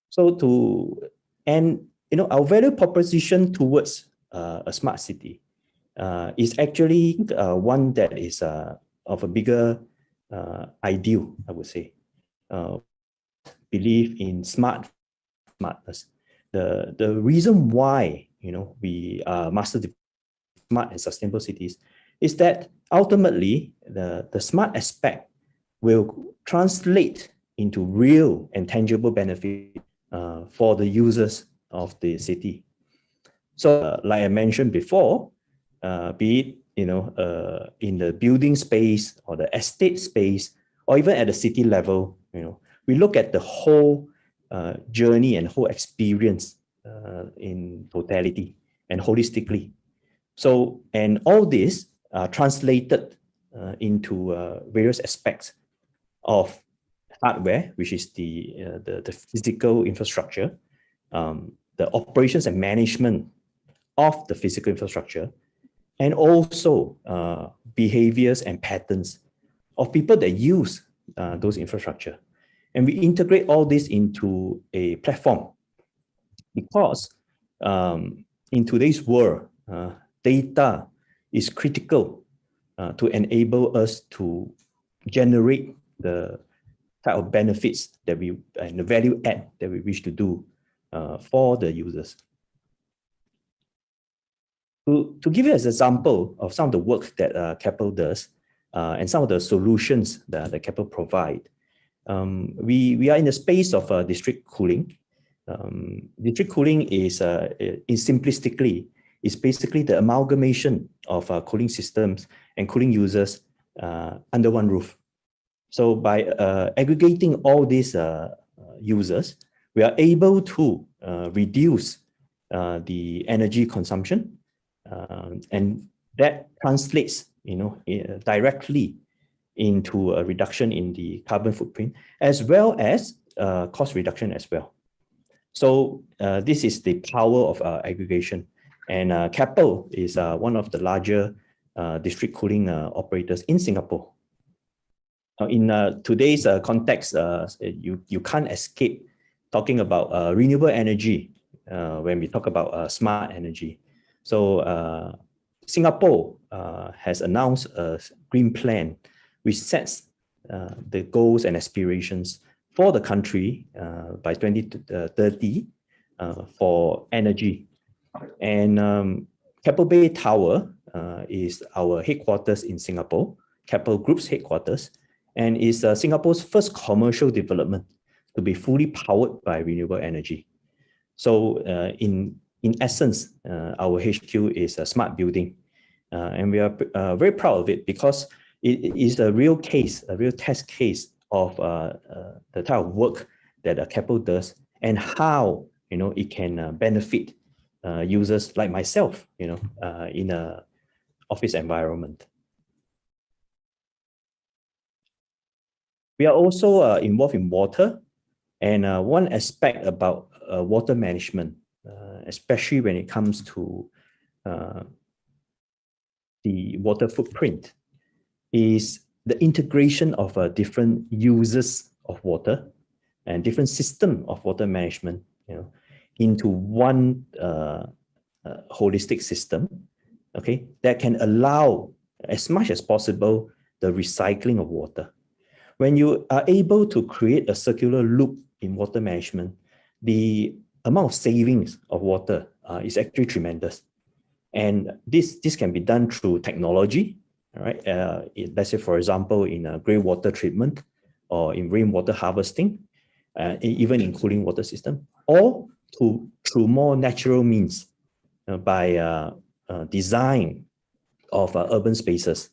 So our value proposition towards a smart city is actually one that is of a bigger ideal, I would say. Believe in smartness. The reason why we master the smart and sustainable cities is that ultimately the smart aspect will translate into real and tangible benefit for the users of the city. So like I mentioned before, be it in the building space or the estate space, or even at the city level, we look at the whole journey and whole experience in totality and holistically. So, and all this translated into various aspects of hardware, which is the physical infrastructure, the operations and management of the physical infrastructure, and also behaviors and patterns of people that use those infrastructure. And we integrate all this into a platform, because in today's world, data is critical to enable us to generate the type of benefits that and the value add that we wish to do for the users. To give you an example of some of the work that Keppel does and some of the solutions that Keppel provide, we are in the space of district cooling. District cooling is simplistically basically the amalgamation of cooling systems and cooling users under one roof. So by aggregating all these users, we are able to reduce the energy consumption, and that translates, directly into a reduction in the carbon footprint, as well as cost reduction as well. So this is the power of aggregation. And Keppel is one of the larger district cooling operators in Singapore. In today's context, you can't escape talking about renewable energy when we talk about smart energy. So Singapore has announced a green plan which sets the goals and aspirations for the country by 2030 for energy. And Keppel Bay Tower is our headquarters in Singapore, Keppel Group's headquarters, and is Singapore's first commercial development to be fully powered by renewable energy. So in essence, our HQ is a smart building, and we are very proud of it, because it is a real case, a real test case of the type of work that Keppel does and how it can benefit users like myself, in a office environment. We are also involved in water, and one aspect about water management, especially when it comes to the water footprint, is the integration of different users of water and different system of water management, into one holistic system, okay, that can allow as much as possible the recycling of water. When you are able to create a circular loop in water management, the amount of savings of water is actually tremendous. And this can be done through technology, right? Let's say, for example, in grey water treatment or in rainwater harvesting, even in cooling water system, or through more natural means by design of urban spaces,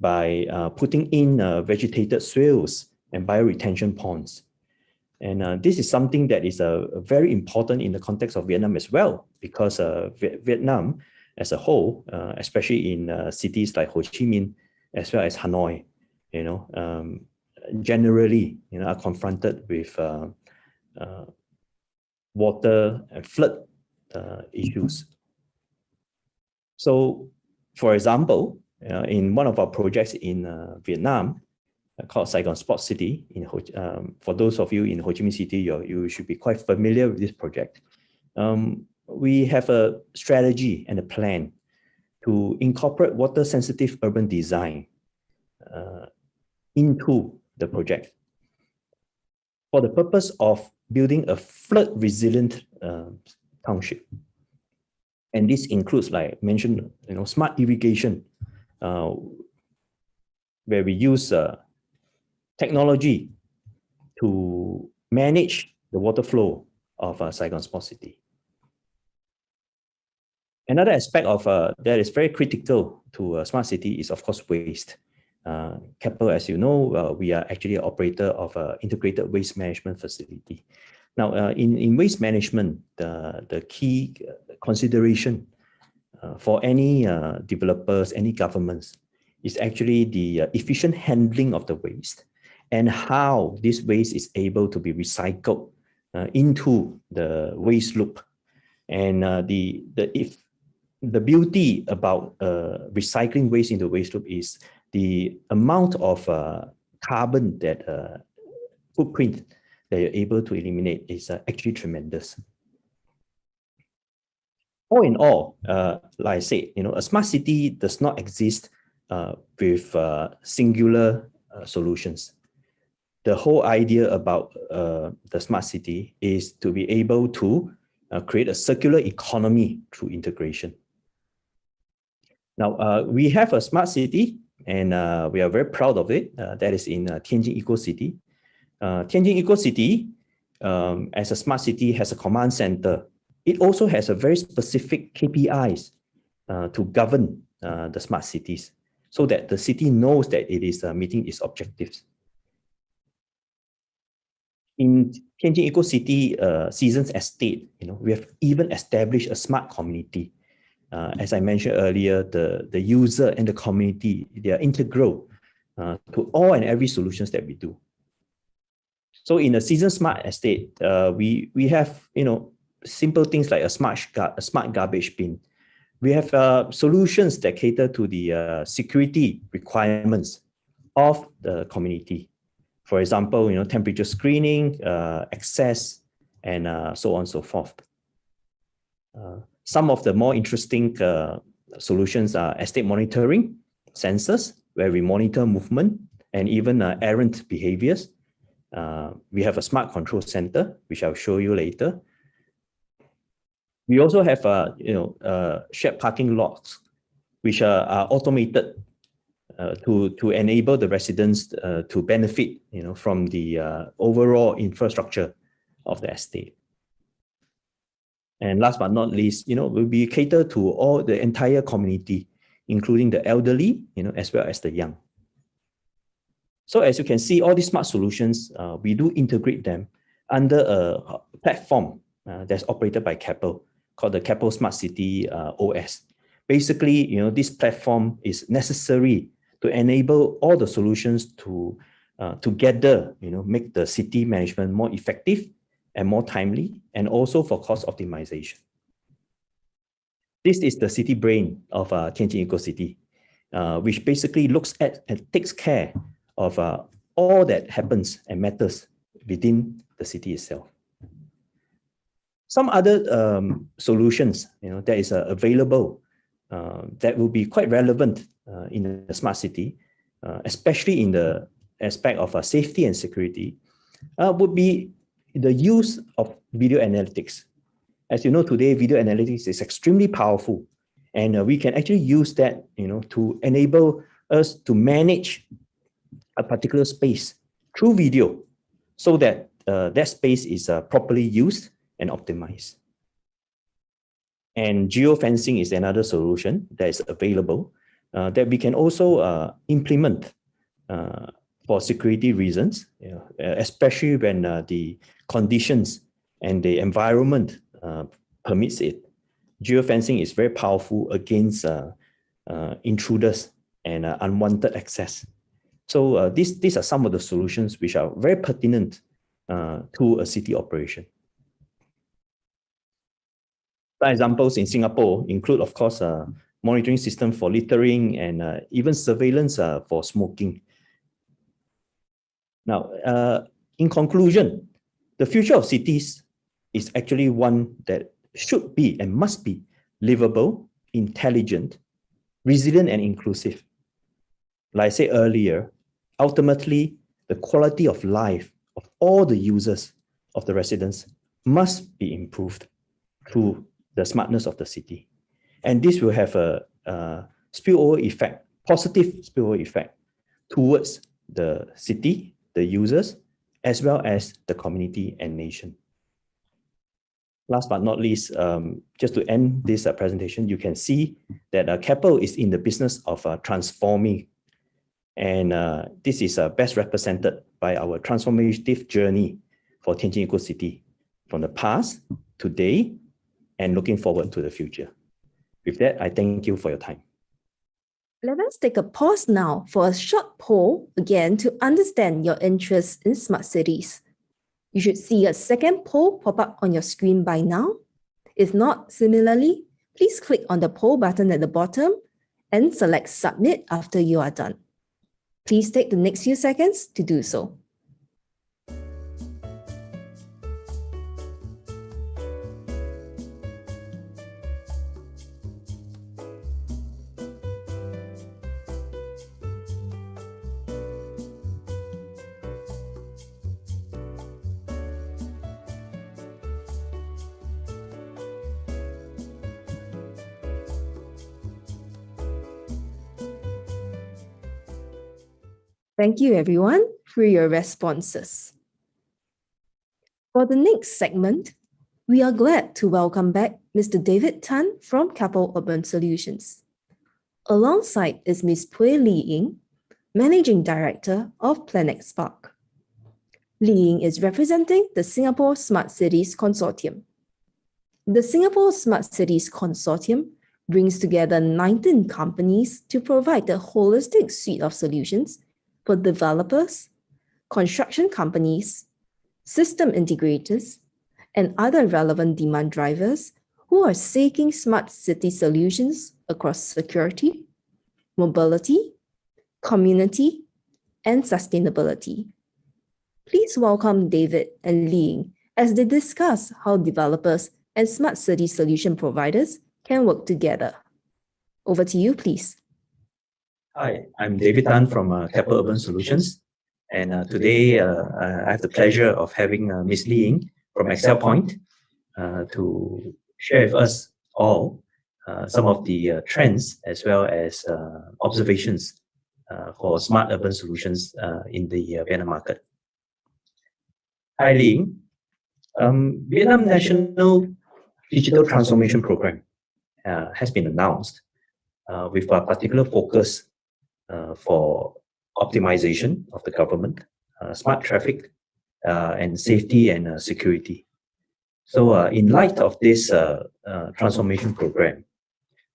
by putting in vegetated swales and bioretention ponds. And this is something that is very important in the context of Vietnam as well, because Vietnam as a whole, especially in cities like Ho Chi Minh as well as Hanoi, generally, are confronted with water and flood issues. So, for example, in one of our projects in Vietnam, called Saigon Sports City, for those of you in Ho Chi Minh City, you should be quite familiar with this project. We have a strategy and a plan to incorporate water-sensitive urban design into the project for the purpose of building a flood-resilient township. And this includes, like I mentioned, smart irrigation, where we use technology to manage the water flow of Saigon Sports City. Another aspect of that is very critical to a smart city is, of course, waste. Keppel, as you know, we are actually an operator of an integrated waste management facility. Now, in waste management, the key consideration for any developers, any governments, is actually the efficient handling of the waste and how this waste is able to be recycled into the waste loop. And the beauty about recycling waste into waste loop is the amount of carbon that footprint that you're able to eliminate is actually tremendous. All in all, like I said, a smart city does not exist with singular solutions. The whole idea about the smart city is to be able to create a circular economy through integration. Now, we have a smart city, and we are very proud of it. That is in Tianjin Eco-City. Tianjin Eco-City, as a smart city, has a command center. It also has a very specific KPIs to govern the smart cities, so that the city knows that it is meeting its objectives. In Tianjin Eco-City Seasons Estate, we have even established a smart community. As I mentioned earlier, the user and the community, they are integral to all and every solutions that we do. So in a Season Smart Estate, we have simple things like a smart garbage bin. We have solutions that cater to the security requirements of the community. For example, temperature screening, access, and so on and so forth. Some of the more interesting solutions are estate monitoring, sensors, where we monitor movement and even errant behaviors. We have a smart control center, which I'll show you later. We also have shared parking lots, which are automated to enable the residents to benefit from the overall infrastructure of the estate. And last but not least, we cater to all the entire community, including the elderly, as well as the young. So as you can see, all these smart solutions, we do integrate them under a platform that's operated by Keppel, called the Keppel Smart City OS. Basically, this platform is necessary to enable all the solutions to together, make the city management more effective and more timely, and also for cost optimization. This is the city brain of Tianjin Eco-City, which basically looks at and takes care of all that happens and matters within the city itself. Some other solutions, that is available that will be quite relevant in the smart city, especially in the aspect of safety and security, would be the use of video analytics. As you know, today, video analytics is extremely powerful, and we can actually use that, to enable us to manage a particular space through video, so that that space is properly used and optimized. And geofencing is another solution that is available that we can also implement for security reasons, especially when the conditions and the environment permits it. Geofencing is very powerful against intruders and unwanted access. So these are some of the solutions which are very pertinent to a city operation. Some examples in Singapore include, of course, monitoring system for littering and even surveillance for smoking. Now, in conclusion, the future of cities is actually one that should be and must be livable, intelligent, resilient, and inclusive. Like I said earlier, ultimately, the quality of life of all the users, of the residents, must be improved through the smartness of the city. And this will have a spillover effect, positive spillover effect towards the city, the users, as well as the community and nation. Last but not least, just to end this presentation, you can see that Keppel is in the business of transforming. And this is best represented by our transformative journey for Tianjin Eco-City from the past, today, and looking forward to the future. With that, I thank you for your time. Let us take a pause now for a short poll again to understand your interest in smart cities. You should see a second poll pop up on your screen by now. If not, similarly, please click on the poll button at the bottom and select Submit after you are done. Please take the next few seconds to do so. Thank you, everyone, for your responses. For the next segment, we are glad to welcome back Mr. David Tan from Keppel Urban Solutions. Alongside is Ms. Pui Li Ying, Managing Director of Planet Spark. Li Ying is representing the Singapore Smart Cities Consortium. The Singapore Smart Cities Consortium brings together 19 companies to provide a holistic suite of solutions for developers, construction companies, system integrators, and other relevant demand drivers who are seeking smart city solutions across security, mobility, community, and sustainability. Please welcome David and Li Ying as they discuss how developers and smart city solution providers can work together. Over to you, please. Hi, I'm David Tan from Keppel Urban Solutions. And today I have the pleasure of having Ms. Li Ying from Excel Point to share with us all some of the trends as well as observations for smart urban solutions in the Vietnam market. Hi, Li Ying. Vietnam National Digital Transformation Program has been announced with a particular focus for optimization of the government, smart traffic, and safety and security. So in light of this transformation program,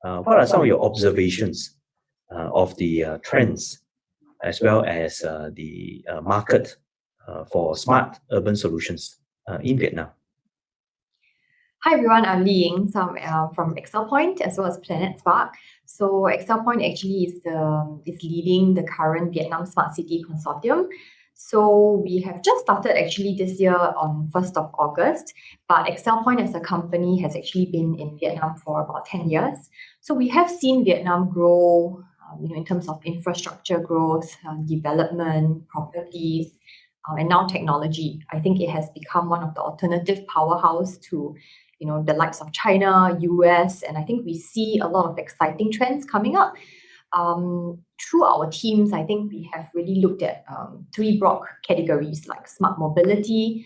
what are some of your observations of the trends as well as the market for smart urban solutions in Vietnam? Hi everyone, I'm Li Ying from Excel Point as well as Planet Spark. So Excel Point actually is leading the current Vietnam Smart City Consortium. So we have just started actually this year on 1st of August, but Excel Point as a company has actually been in Vietnam for about 10 years. So we have seen Vietnam grow in terms of infrastructure growth, development, properties, and now technology. I think it has become one of the alternative powerhouse to the likes of China, US, and I think we see a lot of exciting trends coming up. Through our teams, I think we have really looked at 3 broad categories like smart mobility,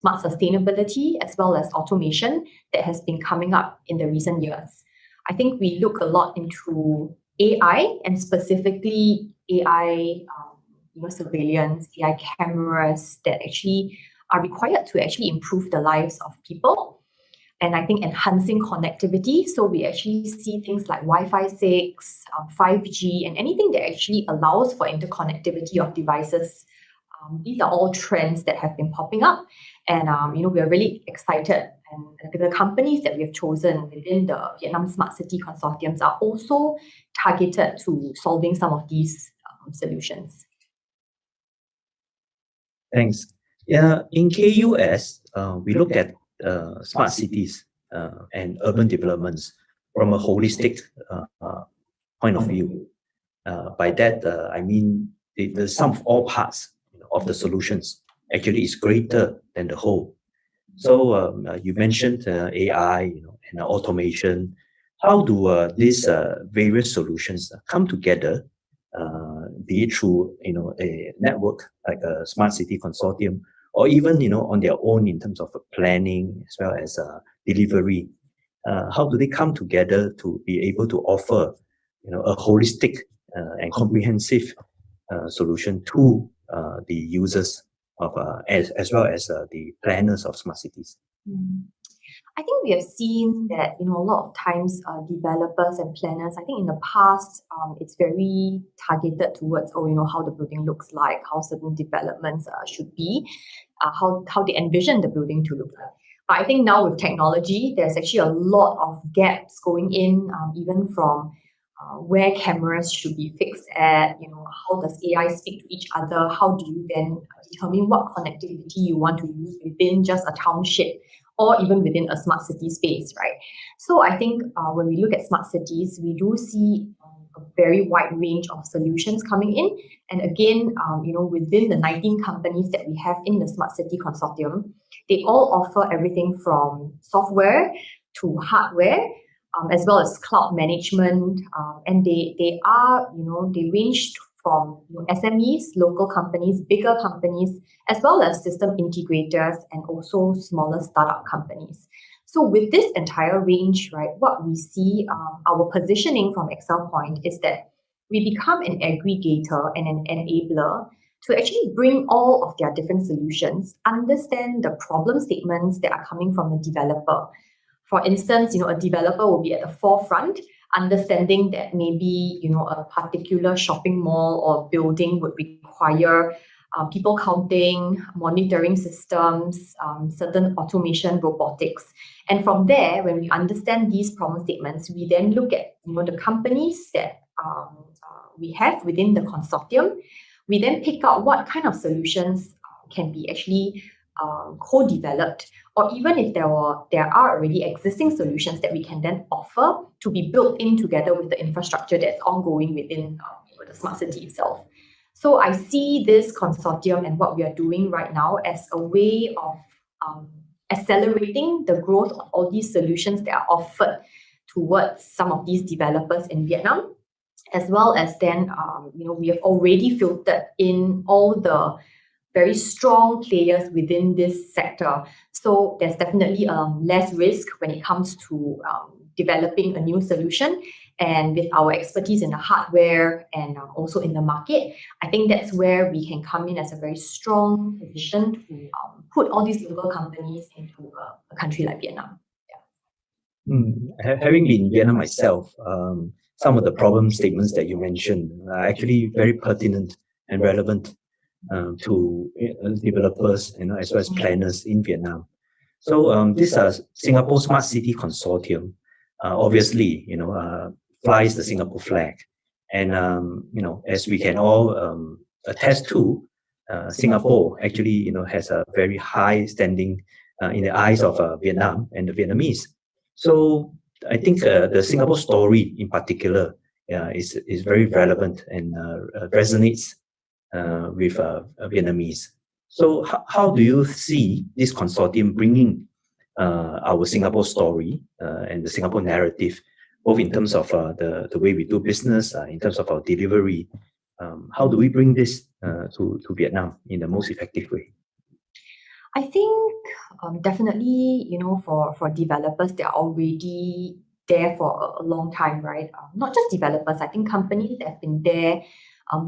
smart sustainability, as well as automation that has been coming up in the recent years. I think we look a lot into AI and specifically AI surveillance, AI cameras that actually are required to actually improve the lives of people. And I think enhancing connectivity. So we actually see things like Wi-Fi 6, 5G, and anything that actually allows for interconnectivity of devices. These are all trends that have been popping up. And we are really excited. And the companies that we have chosen within the Vietnam Smart City Consortiums are also targeted to solving some of these solutions. Thanks. Yeah, in KUS, we look at smart cities and urban developments from a holistic point of view. By that, I mean the sum of all parts of the solutions actually is greater than the whole. So you mentioned AI, and automation. How do these various solutions come together, be it through a network like a smart city consortium, or even on their own in terms of planning as well as delivery? How do they come together to be able to offer a holistic and comprehensive solution to the users of as well as the planners of smart cities? I think we have seen that a lot of times developers and planners, I think in the past it's very targeted towards how the building looks like, how certain developments should be, how they envision the building to look like. But I think now with technology, there's actually a lot of gaps going in, even from where cameras should be fixed at, how does AI speak to each other, how do you then determine what connectivity you want to use within just a township or even within a smart city space, right? So I think when we look at smart cities, we do see a very wide range of solutions coming in. And again, within the 19 companies that we have in the Smart City Consortium, they all offer everything from software to hardware, as well as cloud management. And they range from SMEs, local companies, bigger companies, as well as system integrators and also smaller startup companies. So with this entire range, right, what we see, our positioning from Excel Point is that we become an aggregator and an enabler to actually bring all of their different solutions, understand the problem statements that are coming from the developer. For instance, a developer will be at the forefront, understanding that maybe, a particular shopping mall or building would require people counting, monitoring systems, certain automation, robotics. And from there, when we understand these problem statements, we then look at the companies that we have within the consortium. We then pick out what kind of solutions can be actually co-developed, or even if there are already existing solutions that we can then offer to be built in together with the infrastructure that's ongoing within the smart city itself. So I see this consortium and what we are doing right now as a way of accelerating the growth of all these solutions that are offered towards some of these developers in Vietnam, as well as then we have already filtered in all the very strong players within this sector. So there's definitely less risk when it comes to developing a new solution. And with our expertise in the hardware and also in the market, I think that's where we can come in as a very strong position to put all these local companies into a country like Vietnam. Having been in Vietnam myself, some of the problem statements that you mentioned are actually very pertinent and relevant to developers, as well as planners in Vietnam. So this Singapore Smart City Consortium, obviously, flies the Singapore flag, and as we can all attest to, Singapore actually, has a very high standing in the eyes of Vietnam and the Vietnamese. So I think the Singapore story in particular is very relevant and resonates with Vietnamese. So how do you see this consortium bringing our Singapore story and the Singapore narrative, both in terms of the way we do business, in terms of our delivery? How do we bring this to Vietnam in the most effective way? I think definitely, for developers, they're already there for a long time, right? Not just developers, I think companies that have been there,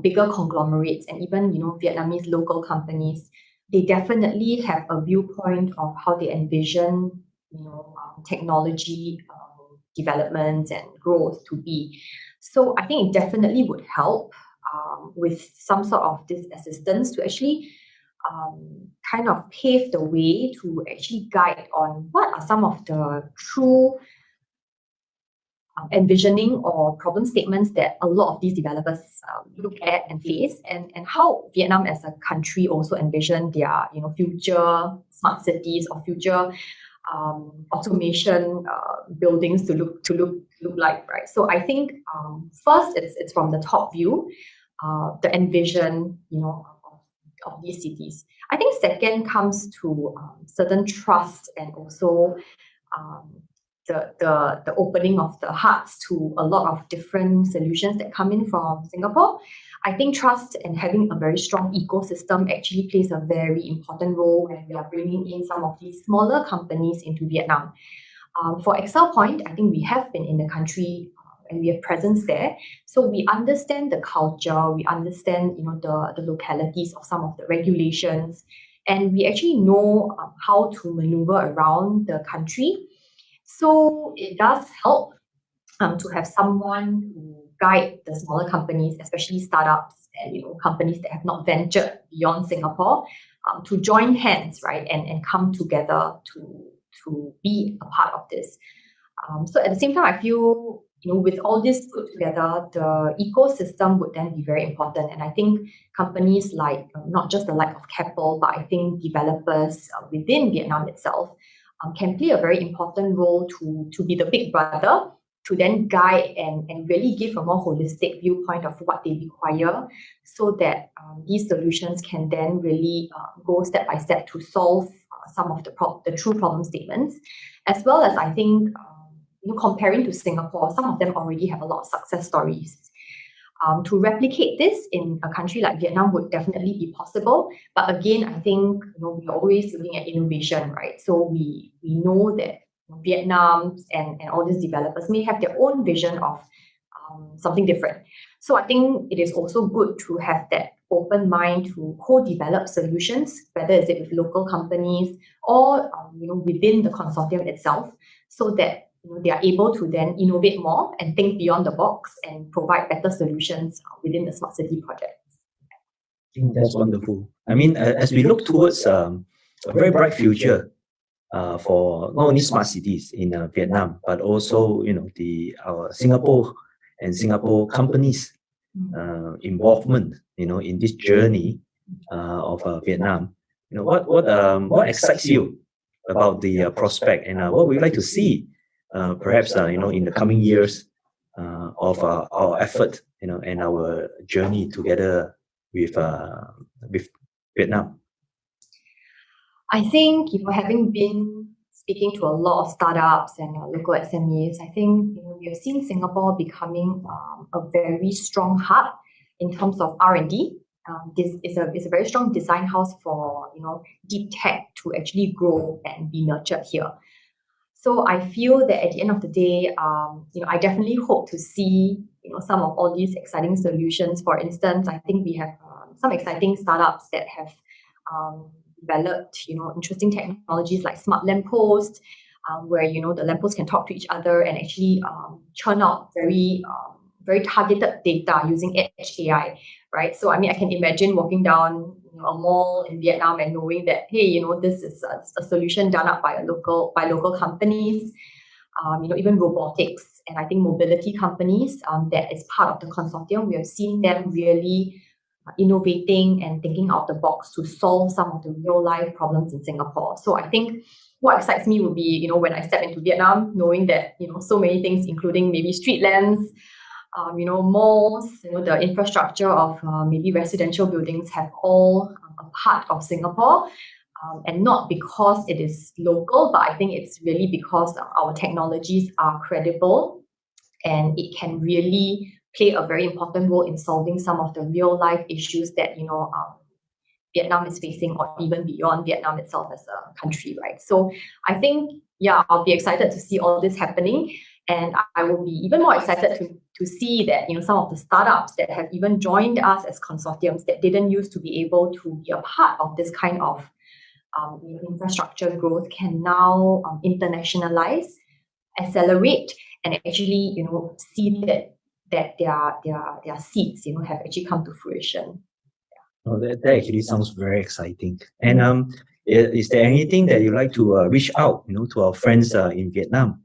bigger conglomerates, and even, Vietnamese local companies, they definitely have a viewpoint of how they envision, technology development and growth to be. So I think it definitely would help with some sort of this assistance to actually kind of pave the way to actually guide on what are some of the true envisioning or problem statements that a lot of these developers look at and face, and how Vietnam as a country also envision their future smart cities or future automation buildings to look like, right? So I think first it's from the top view, the envision of these cities. I think second comes to certain trust and also the opening of the hearts to a lot of different solutions that come in from Singapore. I think trust and having a very strong ecosystem actually plays a very important role when we are bringing in some of these smaller companies into Vietnam. For Excel Point, I think we have been in the country and we have presence there. So we understand the culture, we understand the localities of some of the regulations, and we actually know how to maneuver around the country. So it does help to have someone who guide the smaller companies, especially startups and companies that have not ventured beyond Singapore, to join hands, right, and come together to be a part of this. So at the same time, I feel with all this put together, the ecosystem would then be very important. And I think companies like not just the like of Keppel, but I think developers within Vietnam itself can play a very important role to be the big brother, to then guide and really give a more holistic viewpoint of what they require, so that these solutions can then really go step by step to solve some of the true problem statements, as well as I think comparing to Singapore, some of them already have a lot of success stories. To replicate this in a country like Vietnam would definitely be possible. But again, I think we're always looking at innovation, right? So we know that Vietnam and all these developers may have their own vision of something different. So I think it is also good to have that open mind to co-develop solutions, whether it's with local companies or within the consortium itself, so that they are able to then innovate more and think beyond the box and provide better solutions within the smart city projects. I think that's wonderful. I mean, as we look towards a very bright future for not only smart cities in Vietnam, but also our Singapore and Singapore companies involvement in this journey of Vietnam. What excites you about the prospect, and what we'd like to see perhaps in the coming years of our effort and our journey together with Vietnam? I think having been speaking to a lot of startups and local SMEs, I think we have seen Singapore becoming a very strong hub in terms of R&D. This is a very strong design house for deep tech to actually grow and be nurtured here. So I feel that at the end of the day, I definitely hope to see, some of all these exciting solutions. For instance, I think we have some exciting startups that have developed, interesting technologies like smart lampposts, where, the lampposts can talk to each other and actually churn out very targeted data using edge AI, right? So, I mean, I can imagine walking down a mall in Vietnam and knowing that, hey, this is a solution done up by local companies, even robotics and I think mobility companies that is part of the consortium. We have seen them really innovating and thinking out the box to solve some of the real life problems in Singapore. So I think what excites me would be, when I step into Vietnam, knowing that, so many things, including maybe street lamps, malls, the infrastructure of maybe residential buildings have all a part of Singapore. And not because it is local, but I think it's really because our technologies are credible and it can really play a very important role in solving some of the real life issues that, Vietnam is facing, or even beyond Vietnam itself as a country, right? So I think, I'll be excited to see all this happening. And I will be even more excited to see that, some of the startups that have even joined us as consortiums that didn't used to be able to be a part of this kind of infrastructure growth can now internationalize, accelerate, and actually, see that their seeds, have actually come to fruition. Oh, that actually sounds very exciting. And is there anything that you'd like to reach out, to our friends in Vietnam,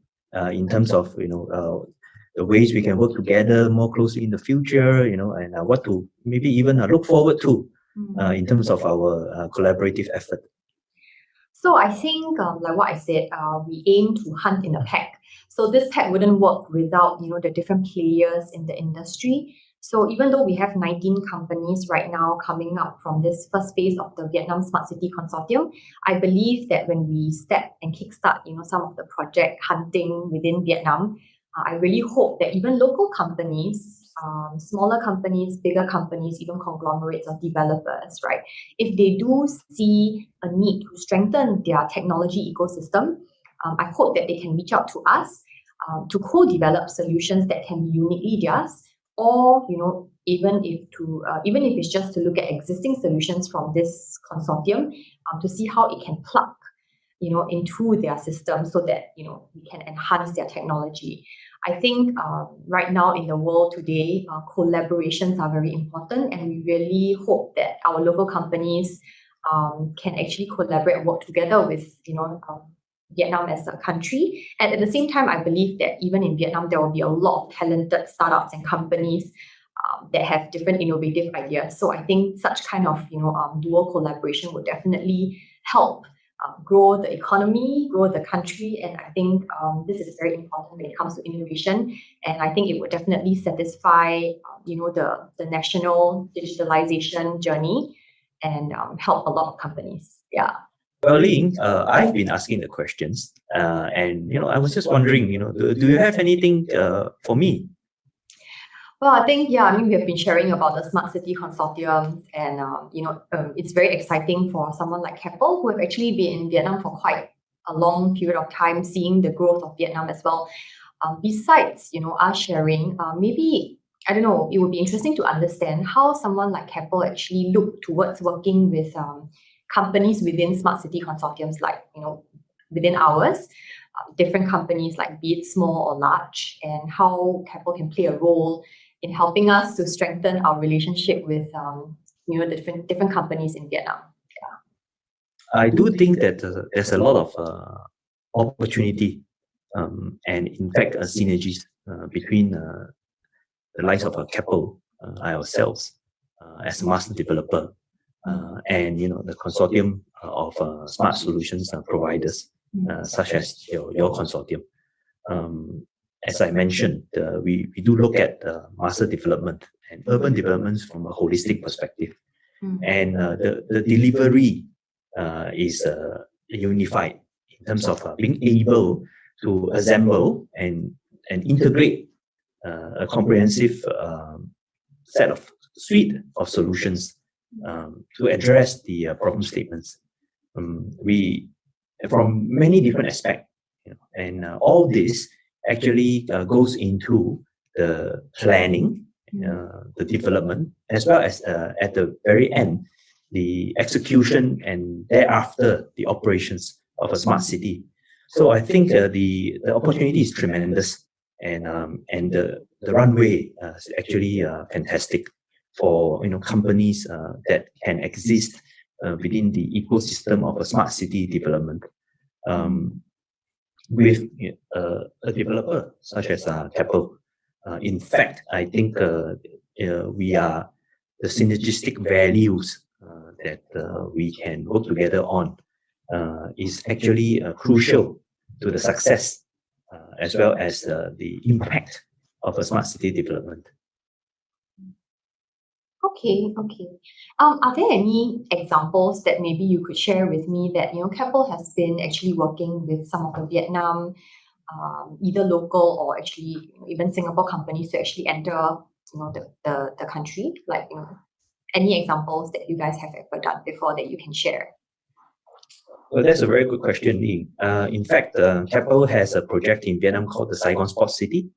in terms of, the ways we can work together more closely in the future, and what to maybe even look forward to in terms of our collaborative effort? So I think, like what I said, we aim to hunt in a pack. So this pack wouldn't work without, the different players in the industry. So even though we have 19 companies right now coming up from this first phase of the Vietnam Smart City Consortium, I believe that when we step and kickstart, some of the project hunting within Vietnam, I really hope that even local companies, smaller companies, bigger companies, even conglomerates or developers, right? If they do see a need to strengthen their technology ecosystem, I hope that they can reach out to us to co-develop solutions that can be uniquely theirs, or even if it's just to look at existing solutions from this consortium to see how it can plug into their system so that we can enhance their technology. I think right now in the world today, collaborations are very important, and we really hope that our local companies can actually collaborate and work together with Vietnam as a country. And at the same time, I believe that even in Vietnam, there will be a lot of talented startups and companies that have different innovative ideas. So I think such kind of dual collaboration would definitely help grow the economy, grow the country, and I think this is very important when it comes to innovation. And I think it would definitely satisfy the national digitalization journey and help a lot of companies. Yeah. Well, Ling, I've been asking the questions, and I was just wondering, do you have anything for me? Well, I think, we have been sharing about the Smart City Consortium, and it's very exciting for someone like Keppel, who have actually been in Vietnam for quite a long period of time, seeing the growth of Vietnam as well. Besides, us sharing, maybe, I don't know, it would be interesting to understand how someone like Keppel actually look towards working with companies within Smart City Consortiums, like, within ours, different companies, like be it small or large, and how Keppel can play a role in helping us to strengthen our relationship with different companies in Vietnam. Yeah. I do think that there's a lot of opportunity and in fact synergies between the likes of Keppel, ourselves as a master developer, and the consortium of smart solutions providers such as your consortium. As I mentioned, we do look at master development and urban developments from a holistic perspective. And the delivery is unified in terms of being able to assemble and integrate a comprehensive suite of solutions to address the problem statements. We, from many different aspects, And all this actually goes into the planning, the development, as well as at the very end, the execution and thereafter the operations of a smart city. So I think the opportunity is tremendous, and the runway is actually fantastic for companies that can exist within the ecosystem of a smart city development. With a developer such as Keppel, in fact, I think we are the synergistic values that we can work together on is actually crucial to the success as well as the impact of a smart city development. Okay. Are there any examples that maybe you could share with me that Keppel has been actually working with some of the Vietnam, either local or actually even Singapore companies to actually enter the country? Like any examples that you guys have ever done before that you can share? Well, that's a very good question, Lee. In fact, Keppel has a project in Vietnam called the Saigon Sports City.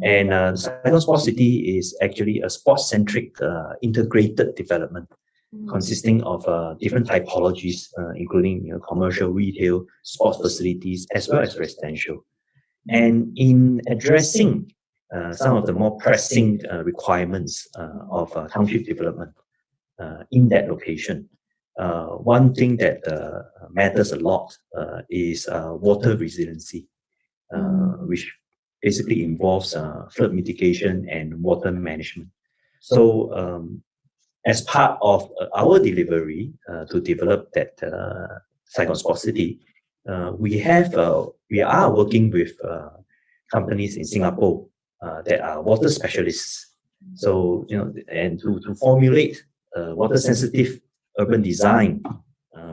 And Saigon Sports City is actually a sports-centric integrated development consisting of different typologies, including commercial, retail, sports facilities, as well as residential. And in addressing some of the more pressing requirements of township development in that location, one thing that matters a lot is water resiliency, which basically involves flood mitigation and water management. So as part of our delivery to develop that Saigon Sports City, we are working with companies in Singapore that are water specialists. So and to formulate water sensitive urban design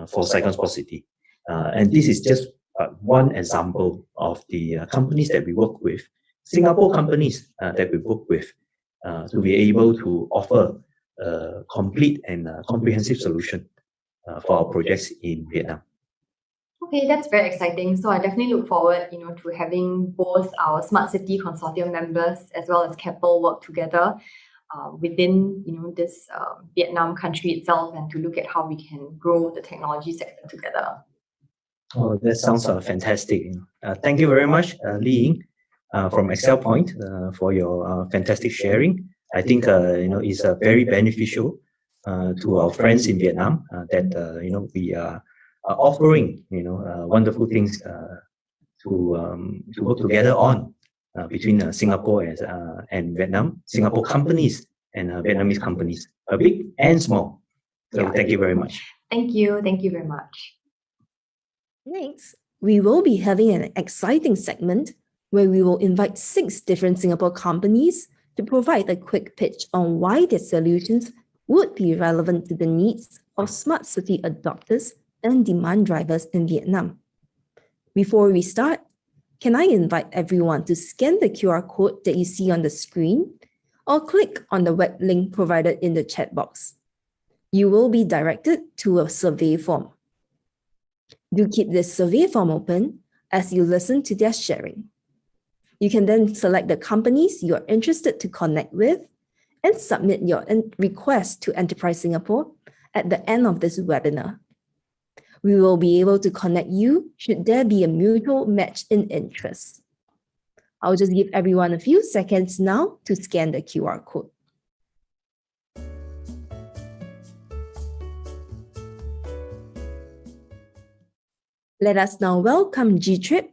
for Saigon Sports City, and this is just one example of the companies that we work with, Singapore companies that we work with, to be able to offer a complete and comprehensive solution for our projects in Vietnam. Okay, that's very exciting. So I definitely look forward, to having both our Smart City Consortium members as well as Keppel work together within, this Vietnam country itself, and to look at how we can grow the technology sector together. Oh, that sounds fantastic. Thank you very much, Li Ying, from Excel Point, for your fantastic sharing. I think it's very beneficial to our friends in Vietnam that we are offering wonderful things to work together on between Singapore and Vietnam, Singapore companies and Vietnamese companies, big and small. So thank you very much. Thank you very much. Next, we will be having an exciting segment where we will invite 6 different Singapore companies to provide a quick pitch on why their solutions would be relevant to the needs of smart city adopters and demand drivers in Vietnam. Before we start, can I invite everyone to scan the QR code that you see on the screen or click on the web link provided in the chat box. You will be directed to a survey form. Do keep this survey form open as you listen to their sharing. You can then select the companies you are interested to connect with and submit your request to Enterprise Singapore at the end of this webinar. We will be able to connect you should there be a mutual match in interest. I'll just give everyone a few seconds now to scan the QR code. Let us now welcome G-Trip,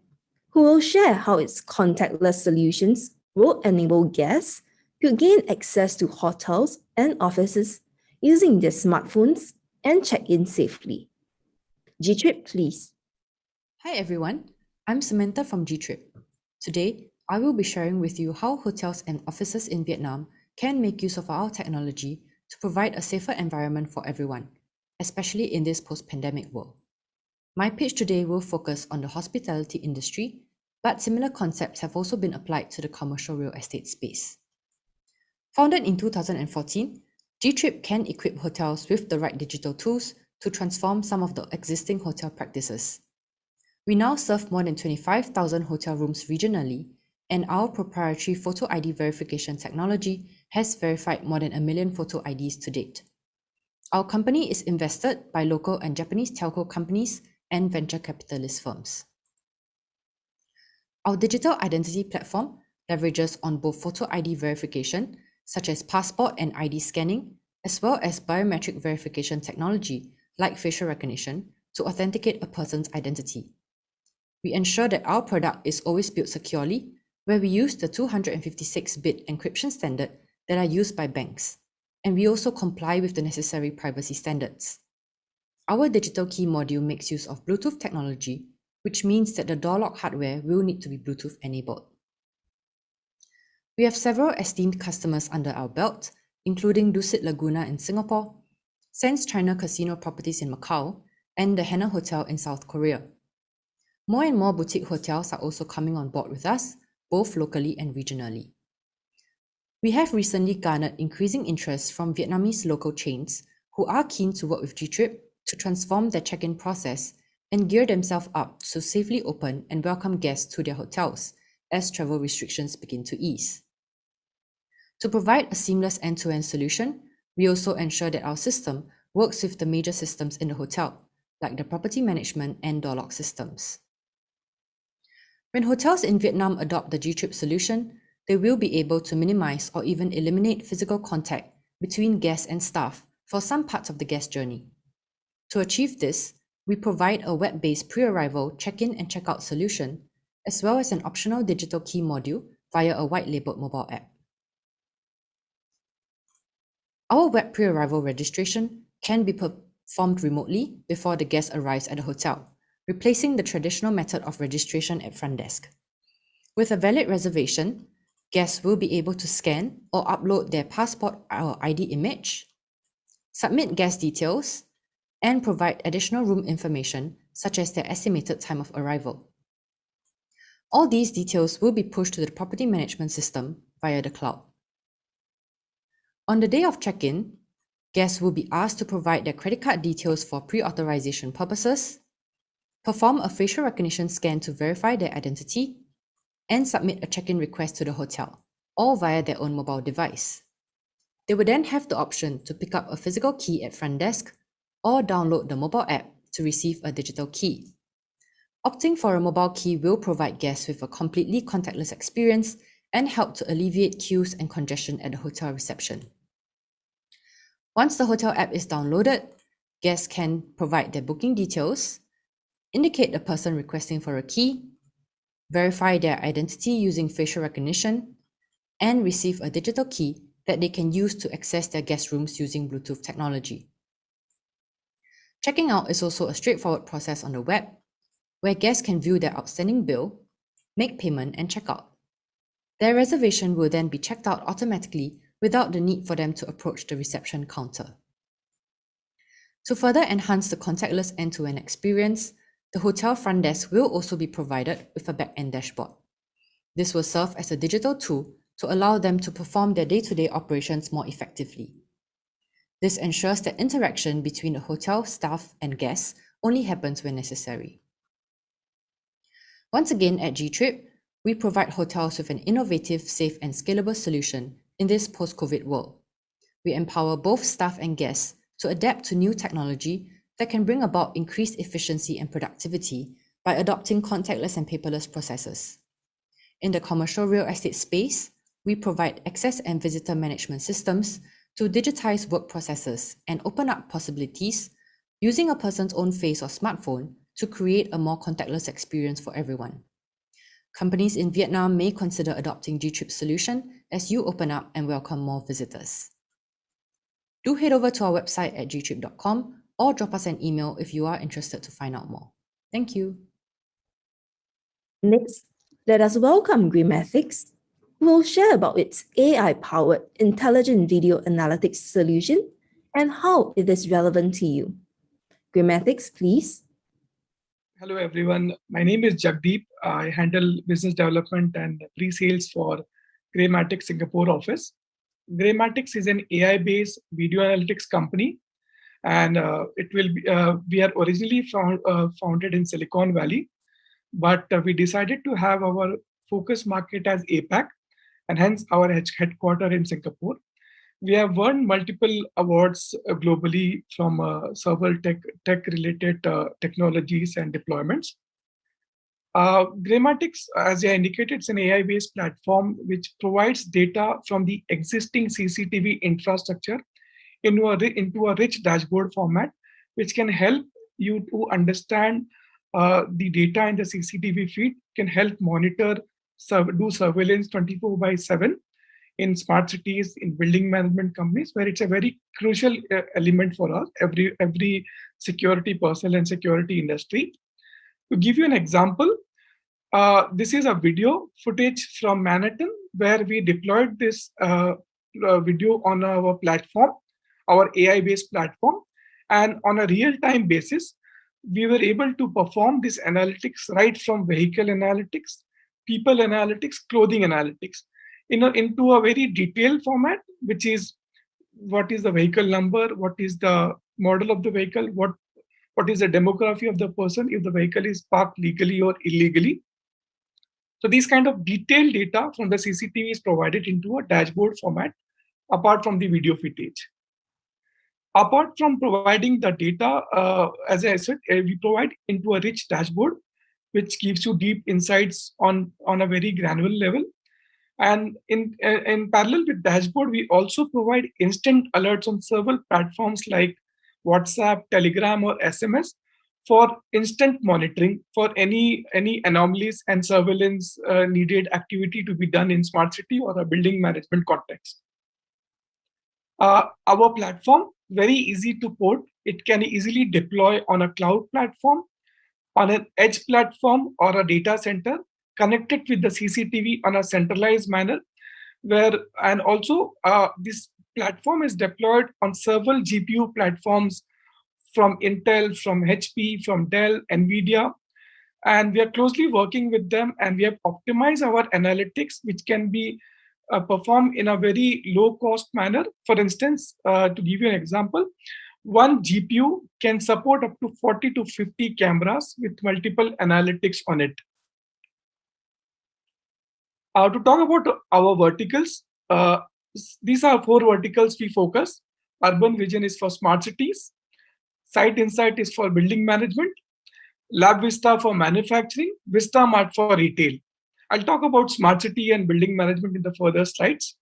who will share how its contactless solutions will enable guests to gain access to hotels and offices using their smartphones and check in safely. G-Trip, please. Hi everyone, I'm Samantha from G-Trip. Today, I will be sharing with you how hotels and offices in Vietnam can make use of our technology to provide a safer environment for everyone, especially in this post-pandemic world. My pitch today will focus on the hospitality industry, but similar concepts have also been applied to the commercial real estate space. Founded in 2014, G-Trip can equip hotels with the right digital tools to transform some of the existing hotel practices. We now serve more than 25,000 hotel rooms regionally, and our proprietary photo ID verification technology has verified more than 1 million photo IDs to date. Our company is invested by local and Japanese telco companies and venture capitalist firms. Our digital identity platform leverages on both photo ID verification, such as passport and ID scanning, as well as biometric verification technology, like facial recognition, to authenticate a person's identity. We ensure that our product is always built securely, where we use the 256-bit encryption standard that are used by banks, and we also comply with the necessary privacy standards. Our digital key module makes use of Bluetooth technology, which means that the door lock hardware will need to be Bluetooth enabled. We have several esteemed customers under our belt, including Dusit Laguna in Singapore, Sands China Casino Properties in Macau, and the Hana Hotel in South Korea. More and more boutique hotels are also coming on board with us, both locally and regionally. We have recently garnered increasing interest from Vietnamese local chains who are keen to work with G-Trip to transform their check-in process and gear themselves up to safely open and welcome guests to their hotels as travel restrictions begin to ease. To provide a seamless end-to-end solution, we also ensure that our system works with the major systems in the hotel, like the property management and door lock systems. When hotels in Vietnam adopt the G-Trip solution, they will be able to minimize or even eliminate physical contact between guests and staff for some parts of the guest journey. To achieve this, we provide a web-based pre-arrival check-in and check-out solution, as well as an optional digital key module via a white-labeled mobile app. Our web pre-arrival registration can be performed remotely before the guest arrives at the hotel, replacing the traditional method of registration at front desk. With a valid reservation, guests will be able to scan or upload their passport or ID image, submit guest details, and provide additional room information such as their estimated time of arrival. All these details will be pushed to the property management system via the cloud. On the day of check-in, guests will be asked to provide their credit card details for pre-authorization purposes, perform a facial recognition scan to verify their identity, and submit a check-in request to the hotel, all via their own mobile device. They will then have the option to pick up a physical key at front desk or download the mobile app to receive a digital key. Opting for a mobile key will provide guests with a completely contactless experience and help to alleviate queues and congestion at the hotel reception. Once the hotel app is downloaded, guests can provide their booking details, indicate the person requesting for a key, verify their identity using facial recognition, and receive a digital key that they can use to access their guest rooms using Bluetooth technology. Checking out is also a straightforward process on the web, where guests can view their outstanding bill, make payment, and check out. Their reservation will then be checked out automatically without the need for them to approach the reception counter. To further enhance the contactless end-to-end experience, the hotel front desk will also be provided with a back-end dashboard. This will serve as a digital tool to allow them to perform their day-to-day operations more effectively. This ensures that interaction between the hotel staff and guests only happens when necessary. Once again, at G-Trip, we provide hotels with an innovative, safe, and scalable solution in this post-COVID world. We empower both staff and guests to adapt to new technology that can bring about increased efficiency and productivity by adopting contactless and paperless processes. In the commercial real estate space, we provide access and visitor management systems to digitize work processes and open up possibilities using a person's own face or smartphone to create a more contactless experience for everyone. Companies in Vietnam may consider adopting G-Trip's solution as you open up and welcome more visitors. Do head over to our website at gtrip.com or drop us an email if you are interested to find out more. Thank you. Next, let us welcome Grammatix, who will share about its AI-powered intelligent video analytics solution and how it is relevant to you. Grammatix, please. Hello, everyone. My name is Jagdeep. I handle business development and pre-sales for Grammatix Singapore office. Grammatix is an AI-based video analytics company, and we are originally founded in Silicon Valley, but we decided to have our focus market as APAC, and hence our headquarter in Singapore. We have won multiple awards globally from several tech-related technologies and deployments. Graymatics, as I indicated, is an AI-based platform which provides data from the existing CCTV infrastructure into a rich dashboard format, which can help you to understand the data in the CCTV feed, can help monitor, do surveillance 24/7 in smart cities, in building management companies, where it's a very crucial element for us, every security personnel and security industry. To give you an example, this is a video footage from Manhattan, where we deployed this video on our platform, our AI-based platform, and on a real-time basis, we were able to perform this analytics right from vehicle analytics, people analytics, clothing analytics, into a very detailed format, which is what is the vehicle number, what is the model of the vehicle, what is the demography of the person, if the vehicle is parked legally or illegally. So these kind of detailed data from the CCTV is provided into a dashboard format, apart from the video footage. Apart from providing the data, as I said, we provide into a rich dashboard, which gives you deep insights on a very granular level. And in parallel with dashboard, we also provide instant alerts on several platforms like WhatsApp, Telegram, or SMS for instant monitoring for any anomalies and surveillance needed activity to be done in smart city or a building management context. Our platform, very easy to port. It can easily deploy on a cloud platform, on an edge platform, or a data center, connected with the CCTV on a centralized manner, and also this platform is deployed on several GPU platforms from Intel, from HP, from Dell, NVIDIA, and we are closely working with them, and we have optimized our analytics, which can be performed in a very low-cost manner. For instance, to give you an example, one GPU can support up to 40 to 50 cameras with multiple analytics on it. To talk about our verticals, these are 4 verticals we focus. Urban Vision is for smart cities. Site Insight is for building management. Lab Vista for manufacturing. Vista Mart for retail. I'll talk about smart city and building management in the further slides.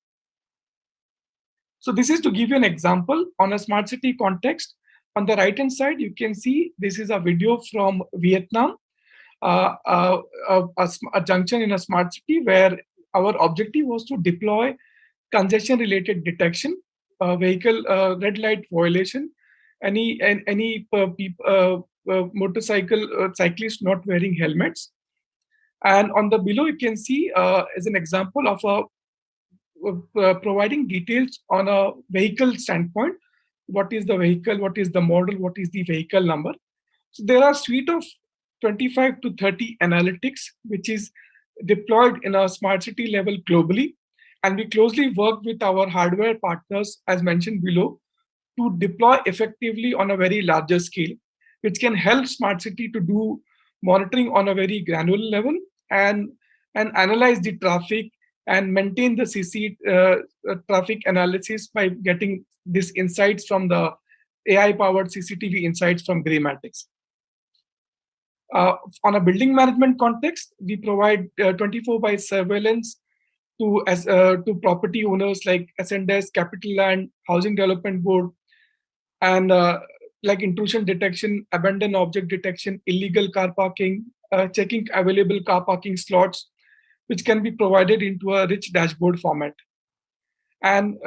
So this is to give you an example on a smart city context. On the right-hand side, you can see this is a video from Vietnam, a junction in a smart city where our objective was to deploy congestion-related detection, vehicle red light violation, any motorcycle cyclists not wearing helmets. And on the below, you can see as an example of providing details on a vehicle standpoint. What is the vehicle? What is the model? What is the vehicle number? So there are a suite of 25 to 30 analytics, which is deployed in a smart city level globally. And we closely work with our hardware partners, as mentioned below, to deploy effectively on a very larger scale, which can help smart city to do monitoring on a very granular level and analyze the traffic and maintain the CC traffic analysis by getting these insights from the AI-powered CCTV insights from Graymatics. On a building management context, we provide 24/7 surveillance to property owners like S&S, Capital Land, Housing Development Board, and like intrusion detection, abandoned object detection, illegal car parking, checking available car parking slots, which can be provided into a rich dashboard format. And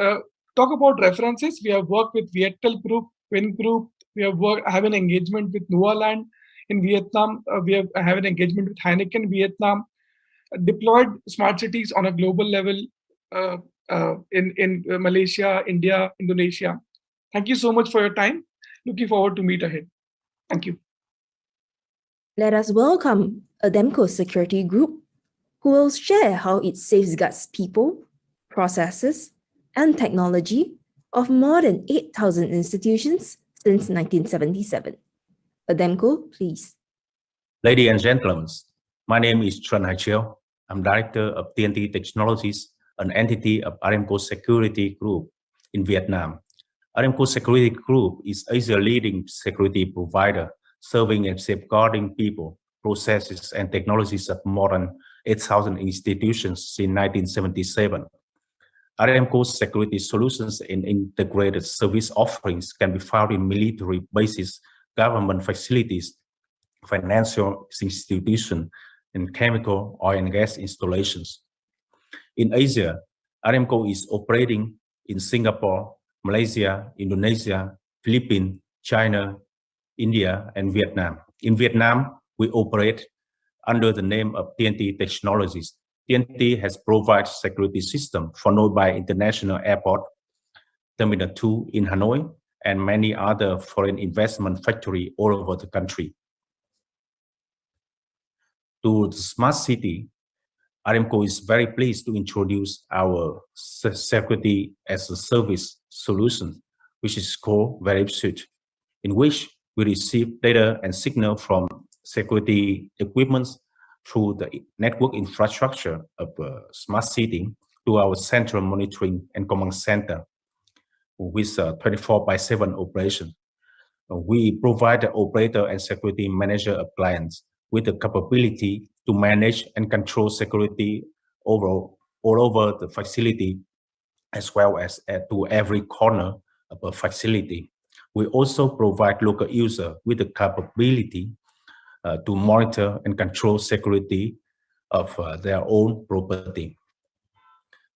talk about references, we have worked with Viettel Group, Win Group, we have an engagement with Nualand in Vietnam, we have an engagement with Heineken Vietnam, deployed smart cities on a global level in Malaysia, India, Indonesia. Thank you so much for your time. Looking forward to meet ahead. Thank you. Let us welcome Ademco Security Group, who will share how it safeguards people, processes, and technology of more than 8,000 institutions since 1977. Ademco, please. Ladies and gentlemen, My name is Trần Hải Chiêu. I'm Director of TNT Technologies, an entity of AIoT Security Group in Vietnam. AIoT Security Group is Asia's leading security provider, serving and safeguarding people, processes, and technologies of more than 8,000 institutions since 1977. AIoT security solutions and integrated service offerings can be found in military bases, government facilities, financial institutions, and chemical, oil and gas installations. In Asia, AIoT is operating in Singapore, Malaysia, Indonesia, Philippines, China, India, and Vietnam. In Vietnam, we operate under the name of TNT Technologies. TNT has provided security system for Nội Bài International Airport, Terminal 2 in Hanoi, and many other foreign investment factories all over the country. To the smart city, AIoT is very pleased to introduce our security as a service solution, which is called VerifSuite, in which we receive data and signal from security equipment through the network infrastructure of smart city to our central monitoring and command center with 24/7 operation. We provide the operator and security manager of clients with the capability to manage and control security all over the facility, as well as to every corner of a facility. We also provide local users with the capability to monitor and control security of their own property.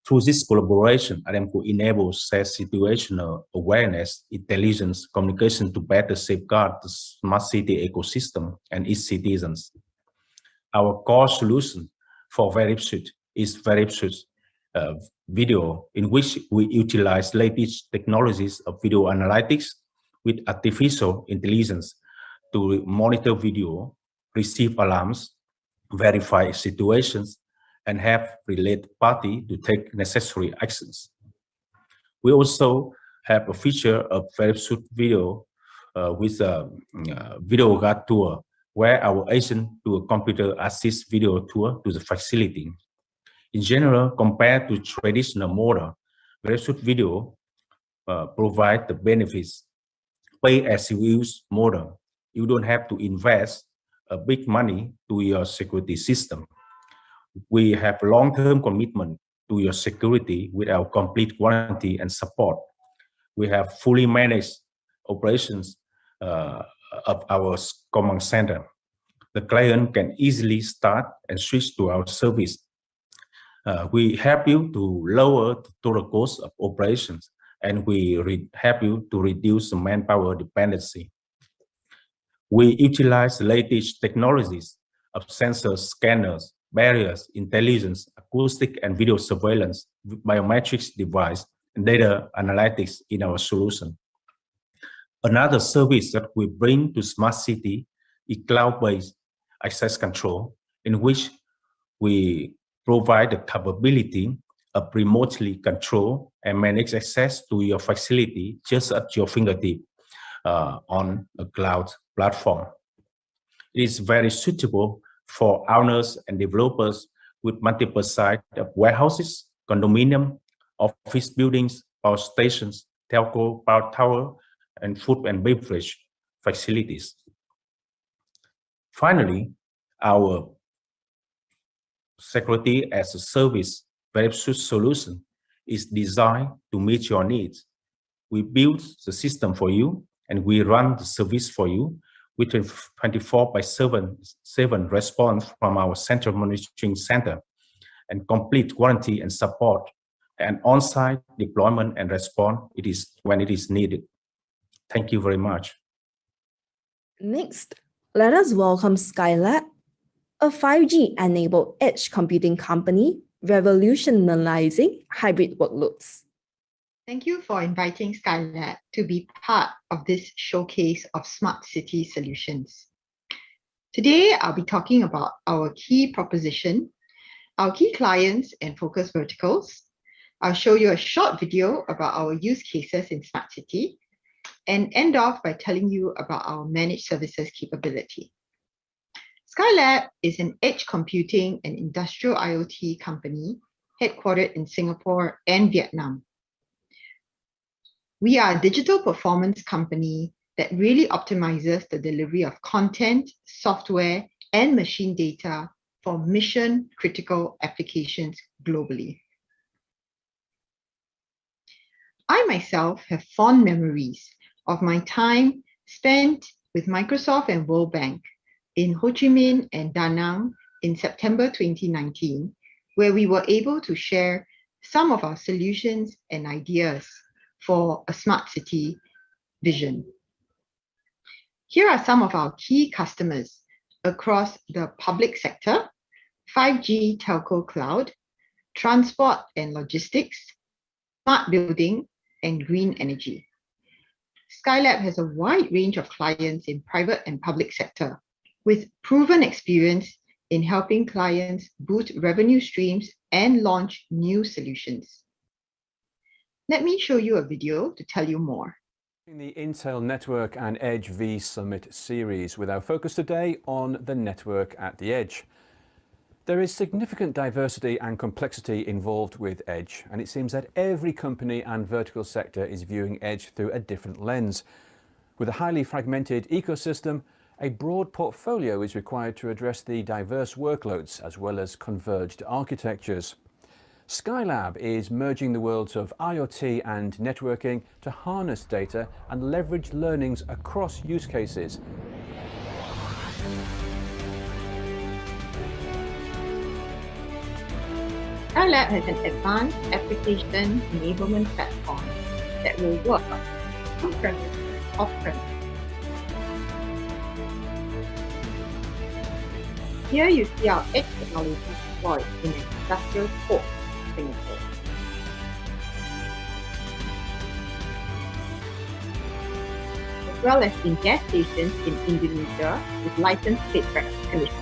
Through this collaboration, AIoT enables situational awareness, intelligence, communication to better safeguard the smart city ecosystem and its citizens. Our core solution for VerifSuite is VerifSuite Video, in which we utilize latest technologies of video analytics with artificial intelligence to monitor video, receive alarms, verify situations, and have related party to take necessary actions. We also have a feature of VerifSuite Video with a video guide tour, where our agent do a computer assist video tour to the facility. In general, compared to traditional model, VerifSuite Video provide the benefits. Pay as you use model. You don't have to invest a big money to your security system. We have long-term commitment to your security with our complete warranty and support. We have fully managed operations of our command center. The client can easily start and switch to our service. We help you to lower the total cost of operations, and we help you to reduce the manpower dependency. We utilize the latest technologies of sensors, scanners, barriers, intelligence, acoustic and video surveillance, biometrics device, and data analytics in our solution. Another service that we bring to smart city is cloud-based access control, in which we provide the capability of remotely control and manage access to your facility just at your fingertip on a cloud platform. It is very suitable for owners and developers with multiple sites of warehouses, condominium, office buildings, power stations, telco, power tower, and food and beverage facilities. Finally, our security as a service VerifSuite solution is designed to meet your needs. We build the system for you, and we run the service for you with 24/7 response from our central monitoring center, and complete warranty and support, and on-site deployment and response when it is needed. Thank you very much. Next, let us welcome Skylab, a 5G-enabled edge computing company revolutionizing hybrid workloads. Thank you for inviting Skylab to be part of this showcase of smart city solutions. Today, I'll be talking about our key proposition, our key clients and focus verticals. I'll show you a short video about our use cases in smart city, and end off by telling you about our managed services capability. Skylab is an edge computing and industrial IoT company headquartered in Singapore and Vietnam. We are a digital performance company that really optimizes the delivery of content, software, and machine data for mission-critical applications globally. I myself have fond memories of my time spent with Microsoft and World Bank in Ho Chi Minh and Da Nang in September 2019, where we were able to share some of our solutions and ideas for a smart city vision. Here are some of our key customers across the public sector, 5G telco cloud, transport and logistics, smart building, and green energy. Skylab has a wide range of clients in private and public sector, with proven experience in helping clients boost revenue streams and launch new solutions. Let me show you a video to tell you more. The Intel Network and Edge V Summit series, with our focus today on the network at the edge. There is significant diversity and complexity involved with edge, and it seems that every company and vertical sector is viewing edge through a different lens. With a highly fragmented ecosystem, a broad portfolio is required to address the diverse workloads as well as converged architectures. Skylab is merging the worlds of IoT and networking to harness data and leverage learnings across use cases. Skylab has an advanced application enablement platform that will work on-premise, off-premise. Here you see our edge technology deployed in an industrial port in Singapore. As well as in gas stations in Indonesia with license plate recognition.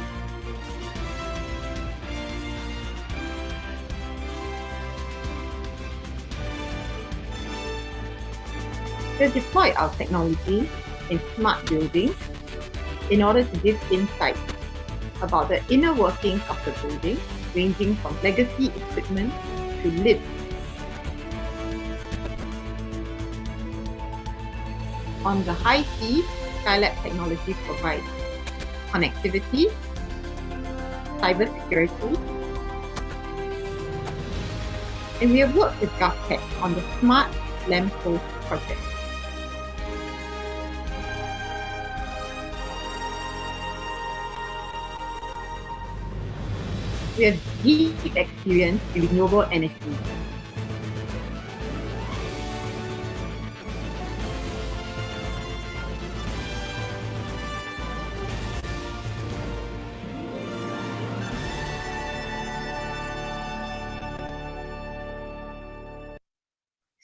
We have deployed our technology in smart buildings in order to give insight about the inner workings of the building, ranging from legacy equipment to lifts. On the high seas, Skylab technology provides connectivity, cybersecurity, and we have worked with GovTech on the Smart Lamppost project. We have deep experience in renewable energy.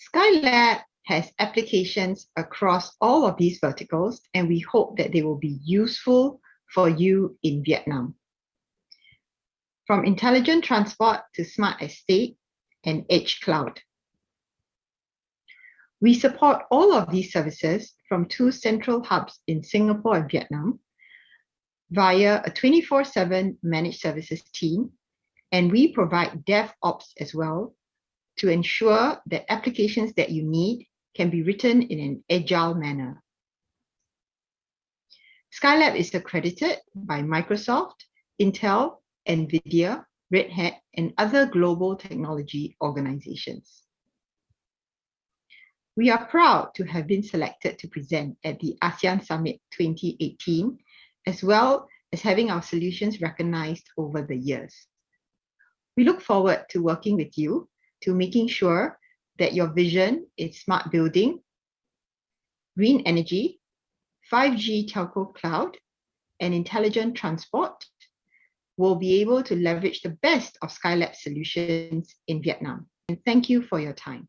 Skylab has applications across all of these verticals, and we hope that they will be useful for you in Vietnam. From intelligent transport to smart estate and edge cloud. We support all of these services from 2 central hubs in Singapore and Vietnam via a 24/7 managed services team, and we provide DevOps as well to ensure that applications that you need can be written in an agile manner. Skylab is accredited by Microsoft, Intel, NVIDIA, Red Hat, and other global technology organizations. We are proud to have been selected to present at the ASEAN Summit 2018, as well as having our solutions recognized over the years. We look forward to working with you to making sure that your vision is smart building, green energy, 5G telco cloud, and intelligent transport will be able to leverage the best of Skylab solutions in Vietnam. And thank you for your time.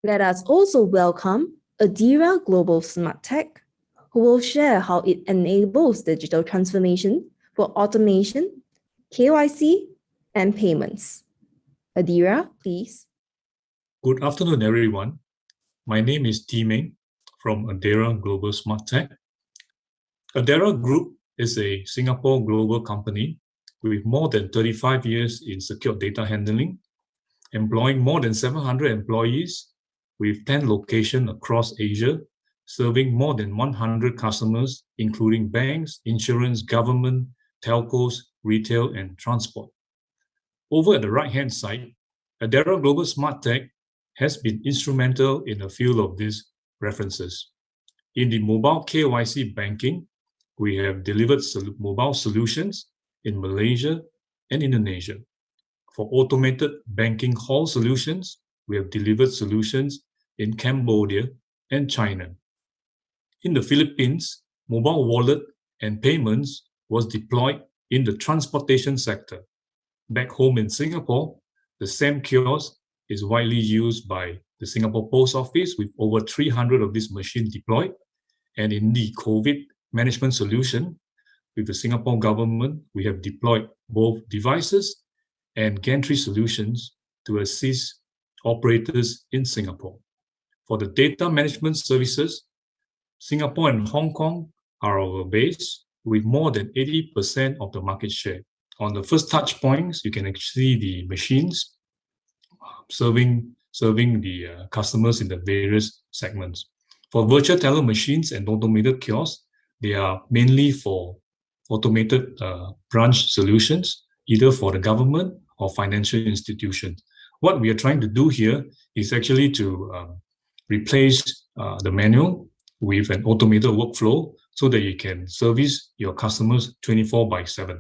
Let us also welcome Adira Global Smart Tech, who will share how it enables digital transformation for automation, KYC, and payments. Adira, please. Good afternoon, everyone. My name is T Meng from Adira Global Smart Tech. Adira Group is a Singapore global company with more than 35 years in secure data handling, employing more than 700 employees with 10 locations across Asia, serving more than 100 customers, including banks, insurance, government, telcos, retail, and transport. Over at the right-hand side, Adara Global Smart Tech has been instrumental in a few of these references. In the mobile KYC banking, we have delivered mobile solutions in Malaysia and Indonesia. For automated banking hall solutions, we have delivered solutions in Cambodia and China. In the Philippines, mobile wallet and payments was deployed in the transportation sector. Back home in Singapore, the same kiosk is widely used by the Singapore Post Office with over 300 of these machines deployed. And in the COVID management solution, with the Singapore government, we have deployed both devices and gantry solutions to assist operators in Singapore. For the data management services, Singapore and Hong Kong are our base with more than 80% of the market share. On the first touch points, you can actually see the machines serving the customers in the various segments. For virtual teller machines and automated kiosks, they are mainly for automated branch solutions, either for the government or financial institutions. What we are trying to do here is actually to replace the manual with an automated workflow so that you can service your customers 24/7.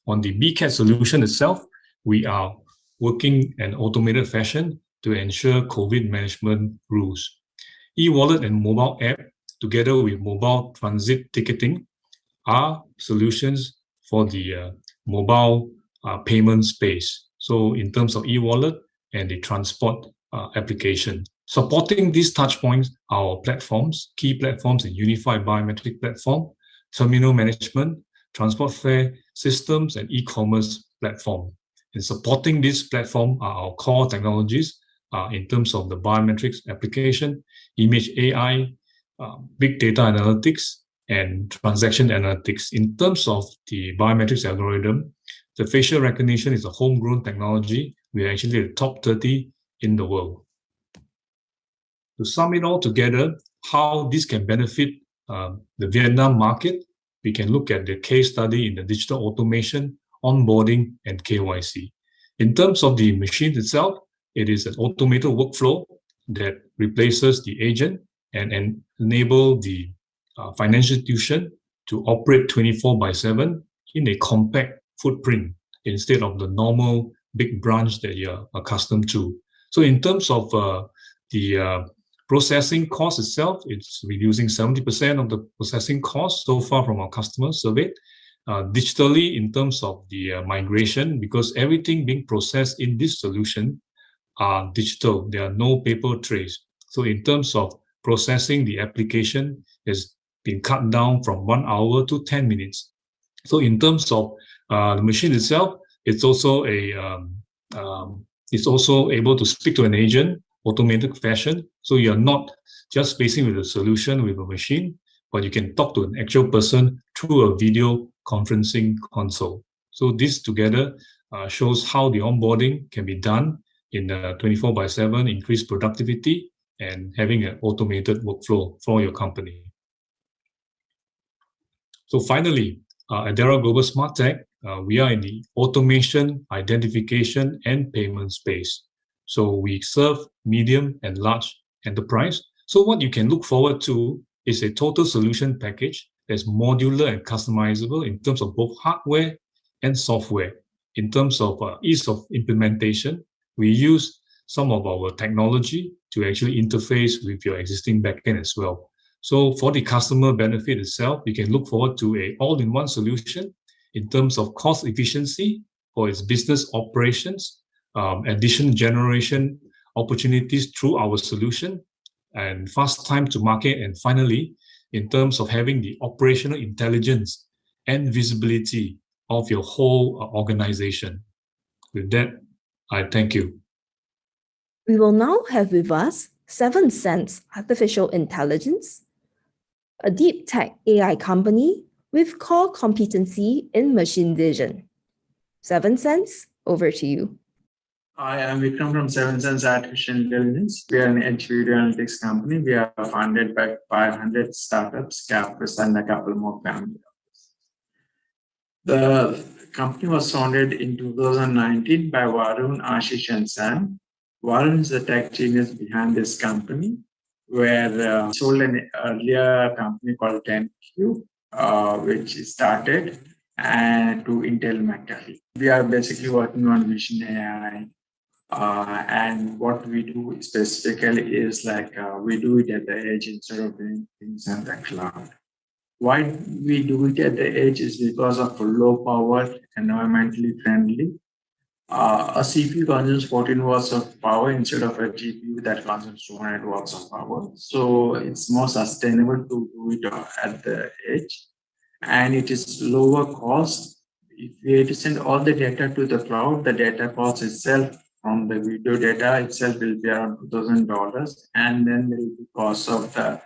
On the BCAT solution itself, we are working in automated fashion to ensure COVID management rules. E-wallet and mobile app, together with mobile transit ticketing, are solutions for the mobile payment space. So in terms of e-wallet and the transport application, supporting these touch points are our platforms, key platforms in unified biometric platform, terminal management, transport fare systems, and e-commerce platform. And supporting this platform are our core technologies in terms of the biometrics application, image AI, big data analytics, and transaction analytics. In terms of the biometrics algorithm, the facial recognition is a homegrown technology. We are actually the top 30 in the world. To sum it all together, how this can benefit the Vietnam market, we can look at the case study in the digital automation, onboarding, and KYC. In terms of the machine itself, it is an automated workflow that replaces the agent and enable the financial institution to operate 24/7 in a compact footprint instead of the normal big branch that you're accustomed to. So in terms of the processing cost itself, it's reducing 70% of the processing cost so far from our customer survey. Digitally, in terms of the migration, because everything being processed in this solution are digital, there are no paper trace. So in terms of processing, the application has been cut down from 1 hour to 10 minutes. So in terms of the machine itself, it's also able to speak to an agent, automated fashion. So you're not just facing with a solution with a machine, but you can talk to an actual person through a video conferencing console. So this together shows how the onboarding can be done in 24/7, increase productivity, and having an automated workflow for your company. So finally, at Adara Global Smart Tech, we are in the automation, identification, and payment space. So we serve medium and large enterprise. So what you can look forward to is a total solution package that's modular and customizable in terms of both hardware and software. In terms of ease of implementation, we use some of our technology to actually interface with your existing backend as well. So for the customer benefit itself, you can look forward to an all-in-one solution in terms of cost efficiency for its business operations, additional generation opportunities through our solution, and fast time to market. And finally, in terms of having the operational intelligence and visibility of your whole organization. With that, I thank you. We will now have with us 7sense Artificial Intelligence, a deep tech AI company with core competency in machine vision. Seven Sense, over to you. Hi, I'm Vikram from Seven Sense Artificial Intelligence. We are an edge video analytics company. We are funded by 500 startups, capitalists, and a couple more family offices. The company was founded in 2019 by Varun, Ashish, and Sam. Varun is the tech genius behind this company, where sold an earlier company called 10Q, which started, and to Intel McAfee. We are basically working on vision AI. And what we do specifically is we do it at the edge instead of doing things on the cloud. Why we do it at the edge is because of low power, environmentally friendly. A CPU consumes 14 watts of power instead of a GPU that consumes 200 watts of power. So it's more sustainable to do it at the edge. And it is lower cost. If we have to send all the data to the cloud, the data cost itself from the video data itself will be around $2,000, and then there will be cost of the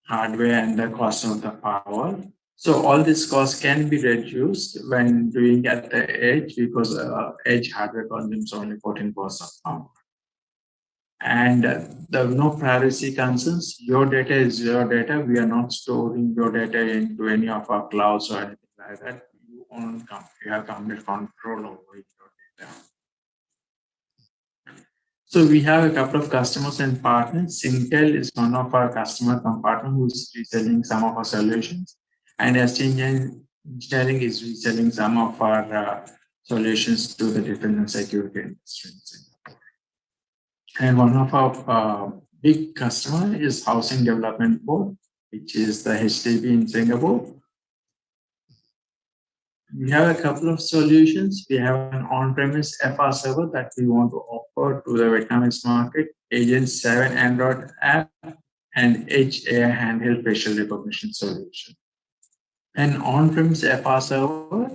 hardware and the cost of the power. So all this cost can be reduced when doing at the edge, because edge hardware consumes only 14 watts of power. And there are no privacy concerns. Your data is your data. We are not storing your data into any of our clouds or anything like that. You have complete control over your data. So we have a couple of customers and partners. Intel is one of our customer partners who's reselling some of our solutions, and ST Engineering is reselling some of our solutions to the defense and security industry. And one of our big customer is Housing Development Board, which is the HDB in Singapore. We have a couple of solutions. We have an on-premise FR server that we want to offer to the Vietnamese market, Agent 7 Android app, and Edge AI handheld facial recognition solution. An on-premise FR server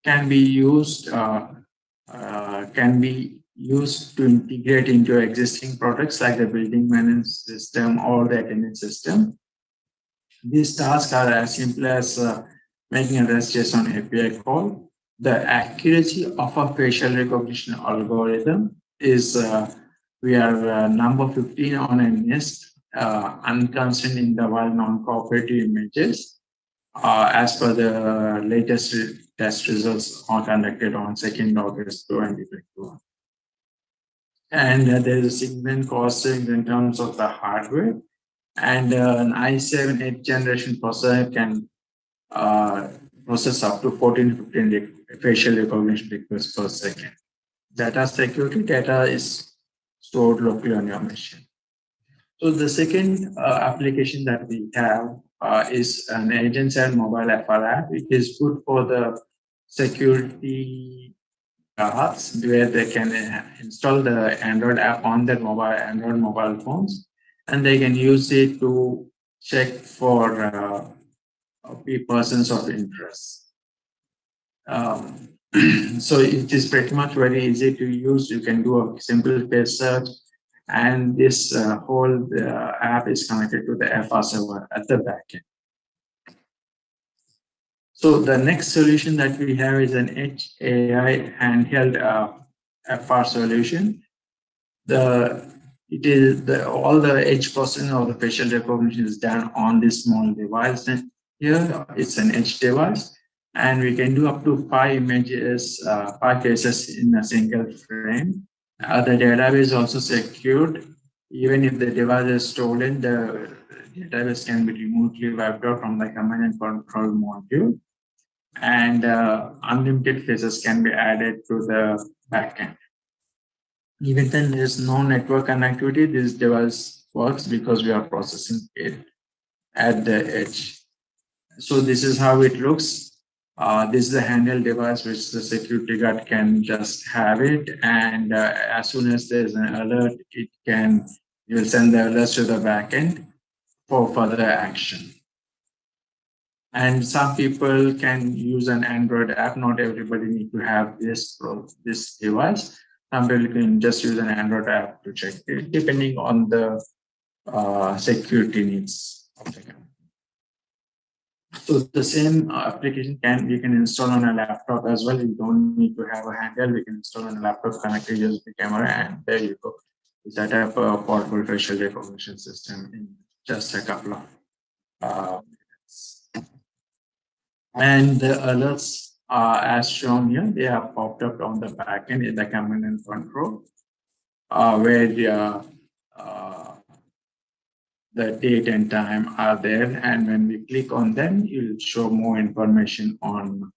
can be used to integrate into existing products like the building management system or the attendance system. These tasks are as simple as making a REST-JSON API call. The accuracy of a facial recognition algorithm is we are number 15 on a NIST, unconstrained in the wild non-cooperative images, as per the latest test results conducted on 2nd August 2021. And there is a significant cost savings in terms of the hardware, and an i7 8th generation processor can process up to 14 to 15 facial recognition requests per second. Data security, data is stored locally on your machine. So the second application that we have is an Agent 7 mobile FR app. It is good for the security guards, where they can install the Android app on their Android mobile phones, and they can use it to check for persons of interest. So it is pretty much very easy to use. You can do a simple face search, and this whole app is connected to the FR server at the backend. So the next solution that we have is an Edge AI handheld FR solution. All the edge processing of the facial recognition is done on this small device. And here it's an edge device, and we can do up to 5 images, 5 faces in a single frame. The database is also secured. Even if the device is stolen, the database can be remotely wiped out from the command and control module, and unlimited faces can be added to the backend. Even then there's no network connectivity, this device works because we are processing it at the edge. So this is how it looks. This is a handheld device which the security guard can just have it, and as soon as there's an alert, it will send the alerts to the backend for further action. And some people can use an Android app. Not everybody need to have this device. Some people can just use an Android app to check it, depending on the security needs of the company. So the same application you can install on a laptop as well. You don't need to have a handheld. You can install on a laptop, connect a USB camera, and there you go. You set up a portable facial recognition system in just a couple of minutes. And the alerts as shown here, they have popped up on the backend in the command and control, where the date and time are there. And when we click on them, you'll show more information on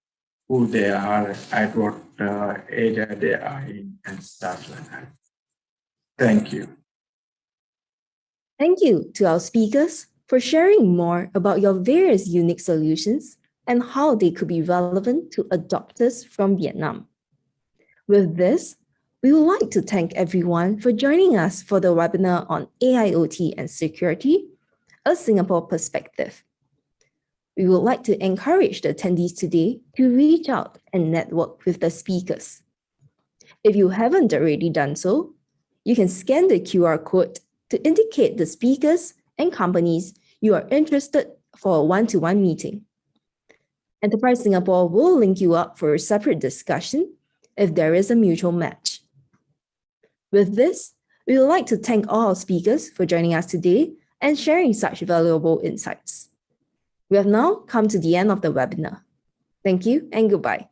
who they are, at what area they are in, and stuff like that. Thank you. Thank you to our speakers for sharing more about your various unique solutions and how they could be relevant to adopters from Vietnam. With this, we would like to thank everyone for joining us for the webinar on AIoT and Security, a Singapore Perspective. We would like to encourage the attendees today to reach out and network with the speakers. If you haven't already done so, you can scan the QR code to indicate the speakers and companies you are interested for a one-to-one meeting. Enterprise Singapore will link you up for a separate discussion if there is a mutual match. With this, we would like to thank all our speakers for joining us today and sharing such valuable insights. We have now come to the end of the webinar. Thank you and goodbye.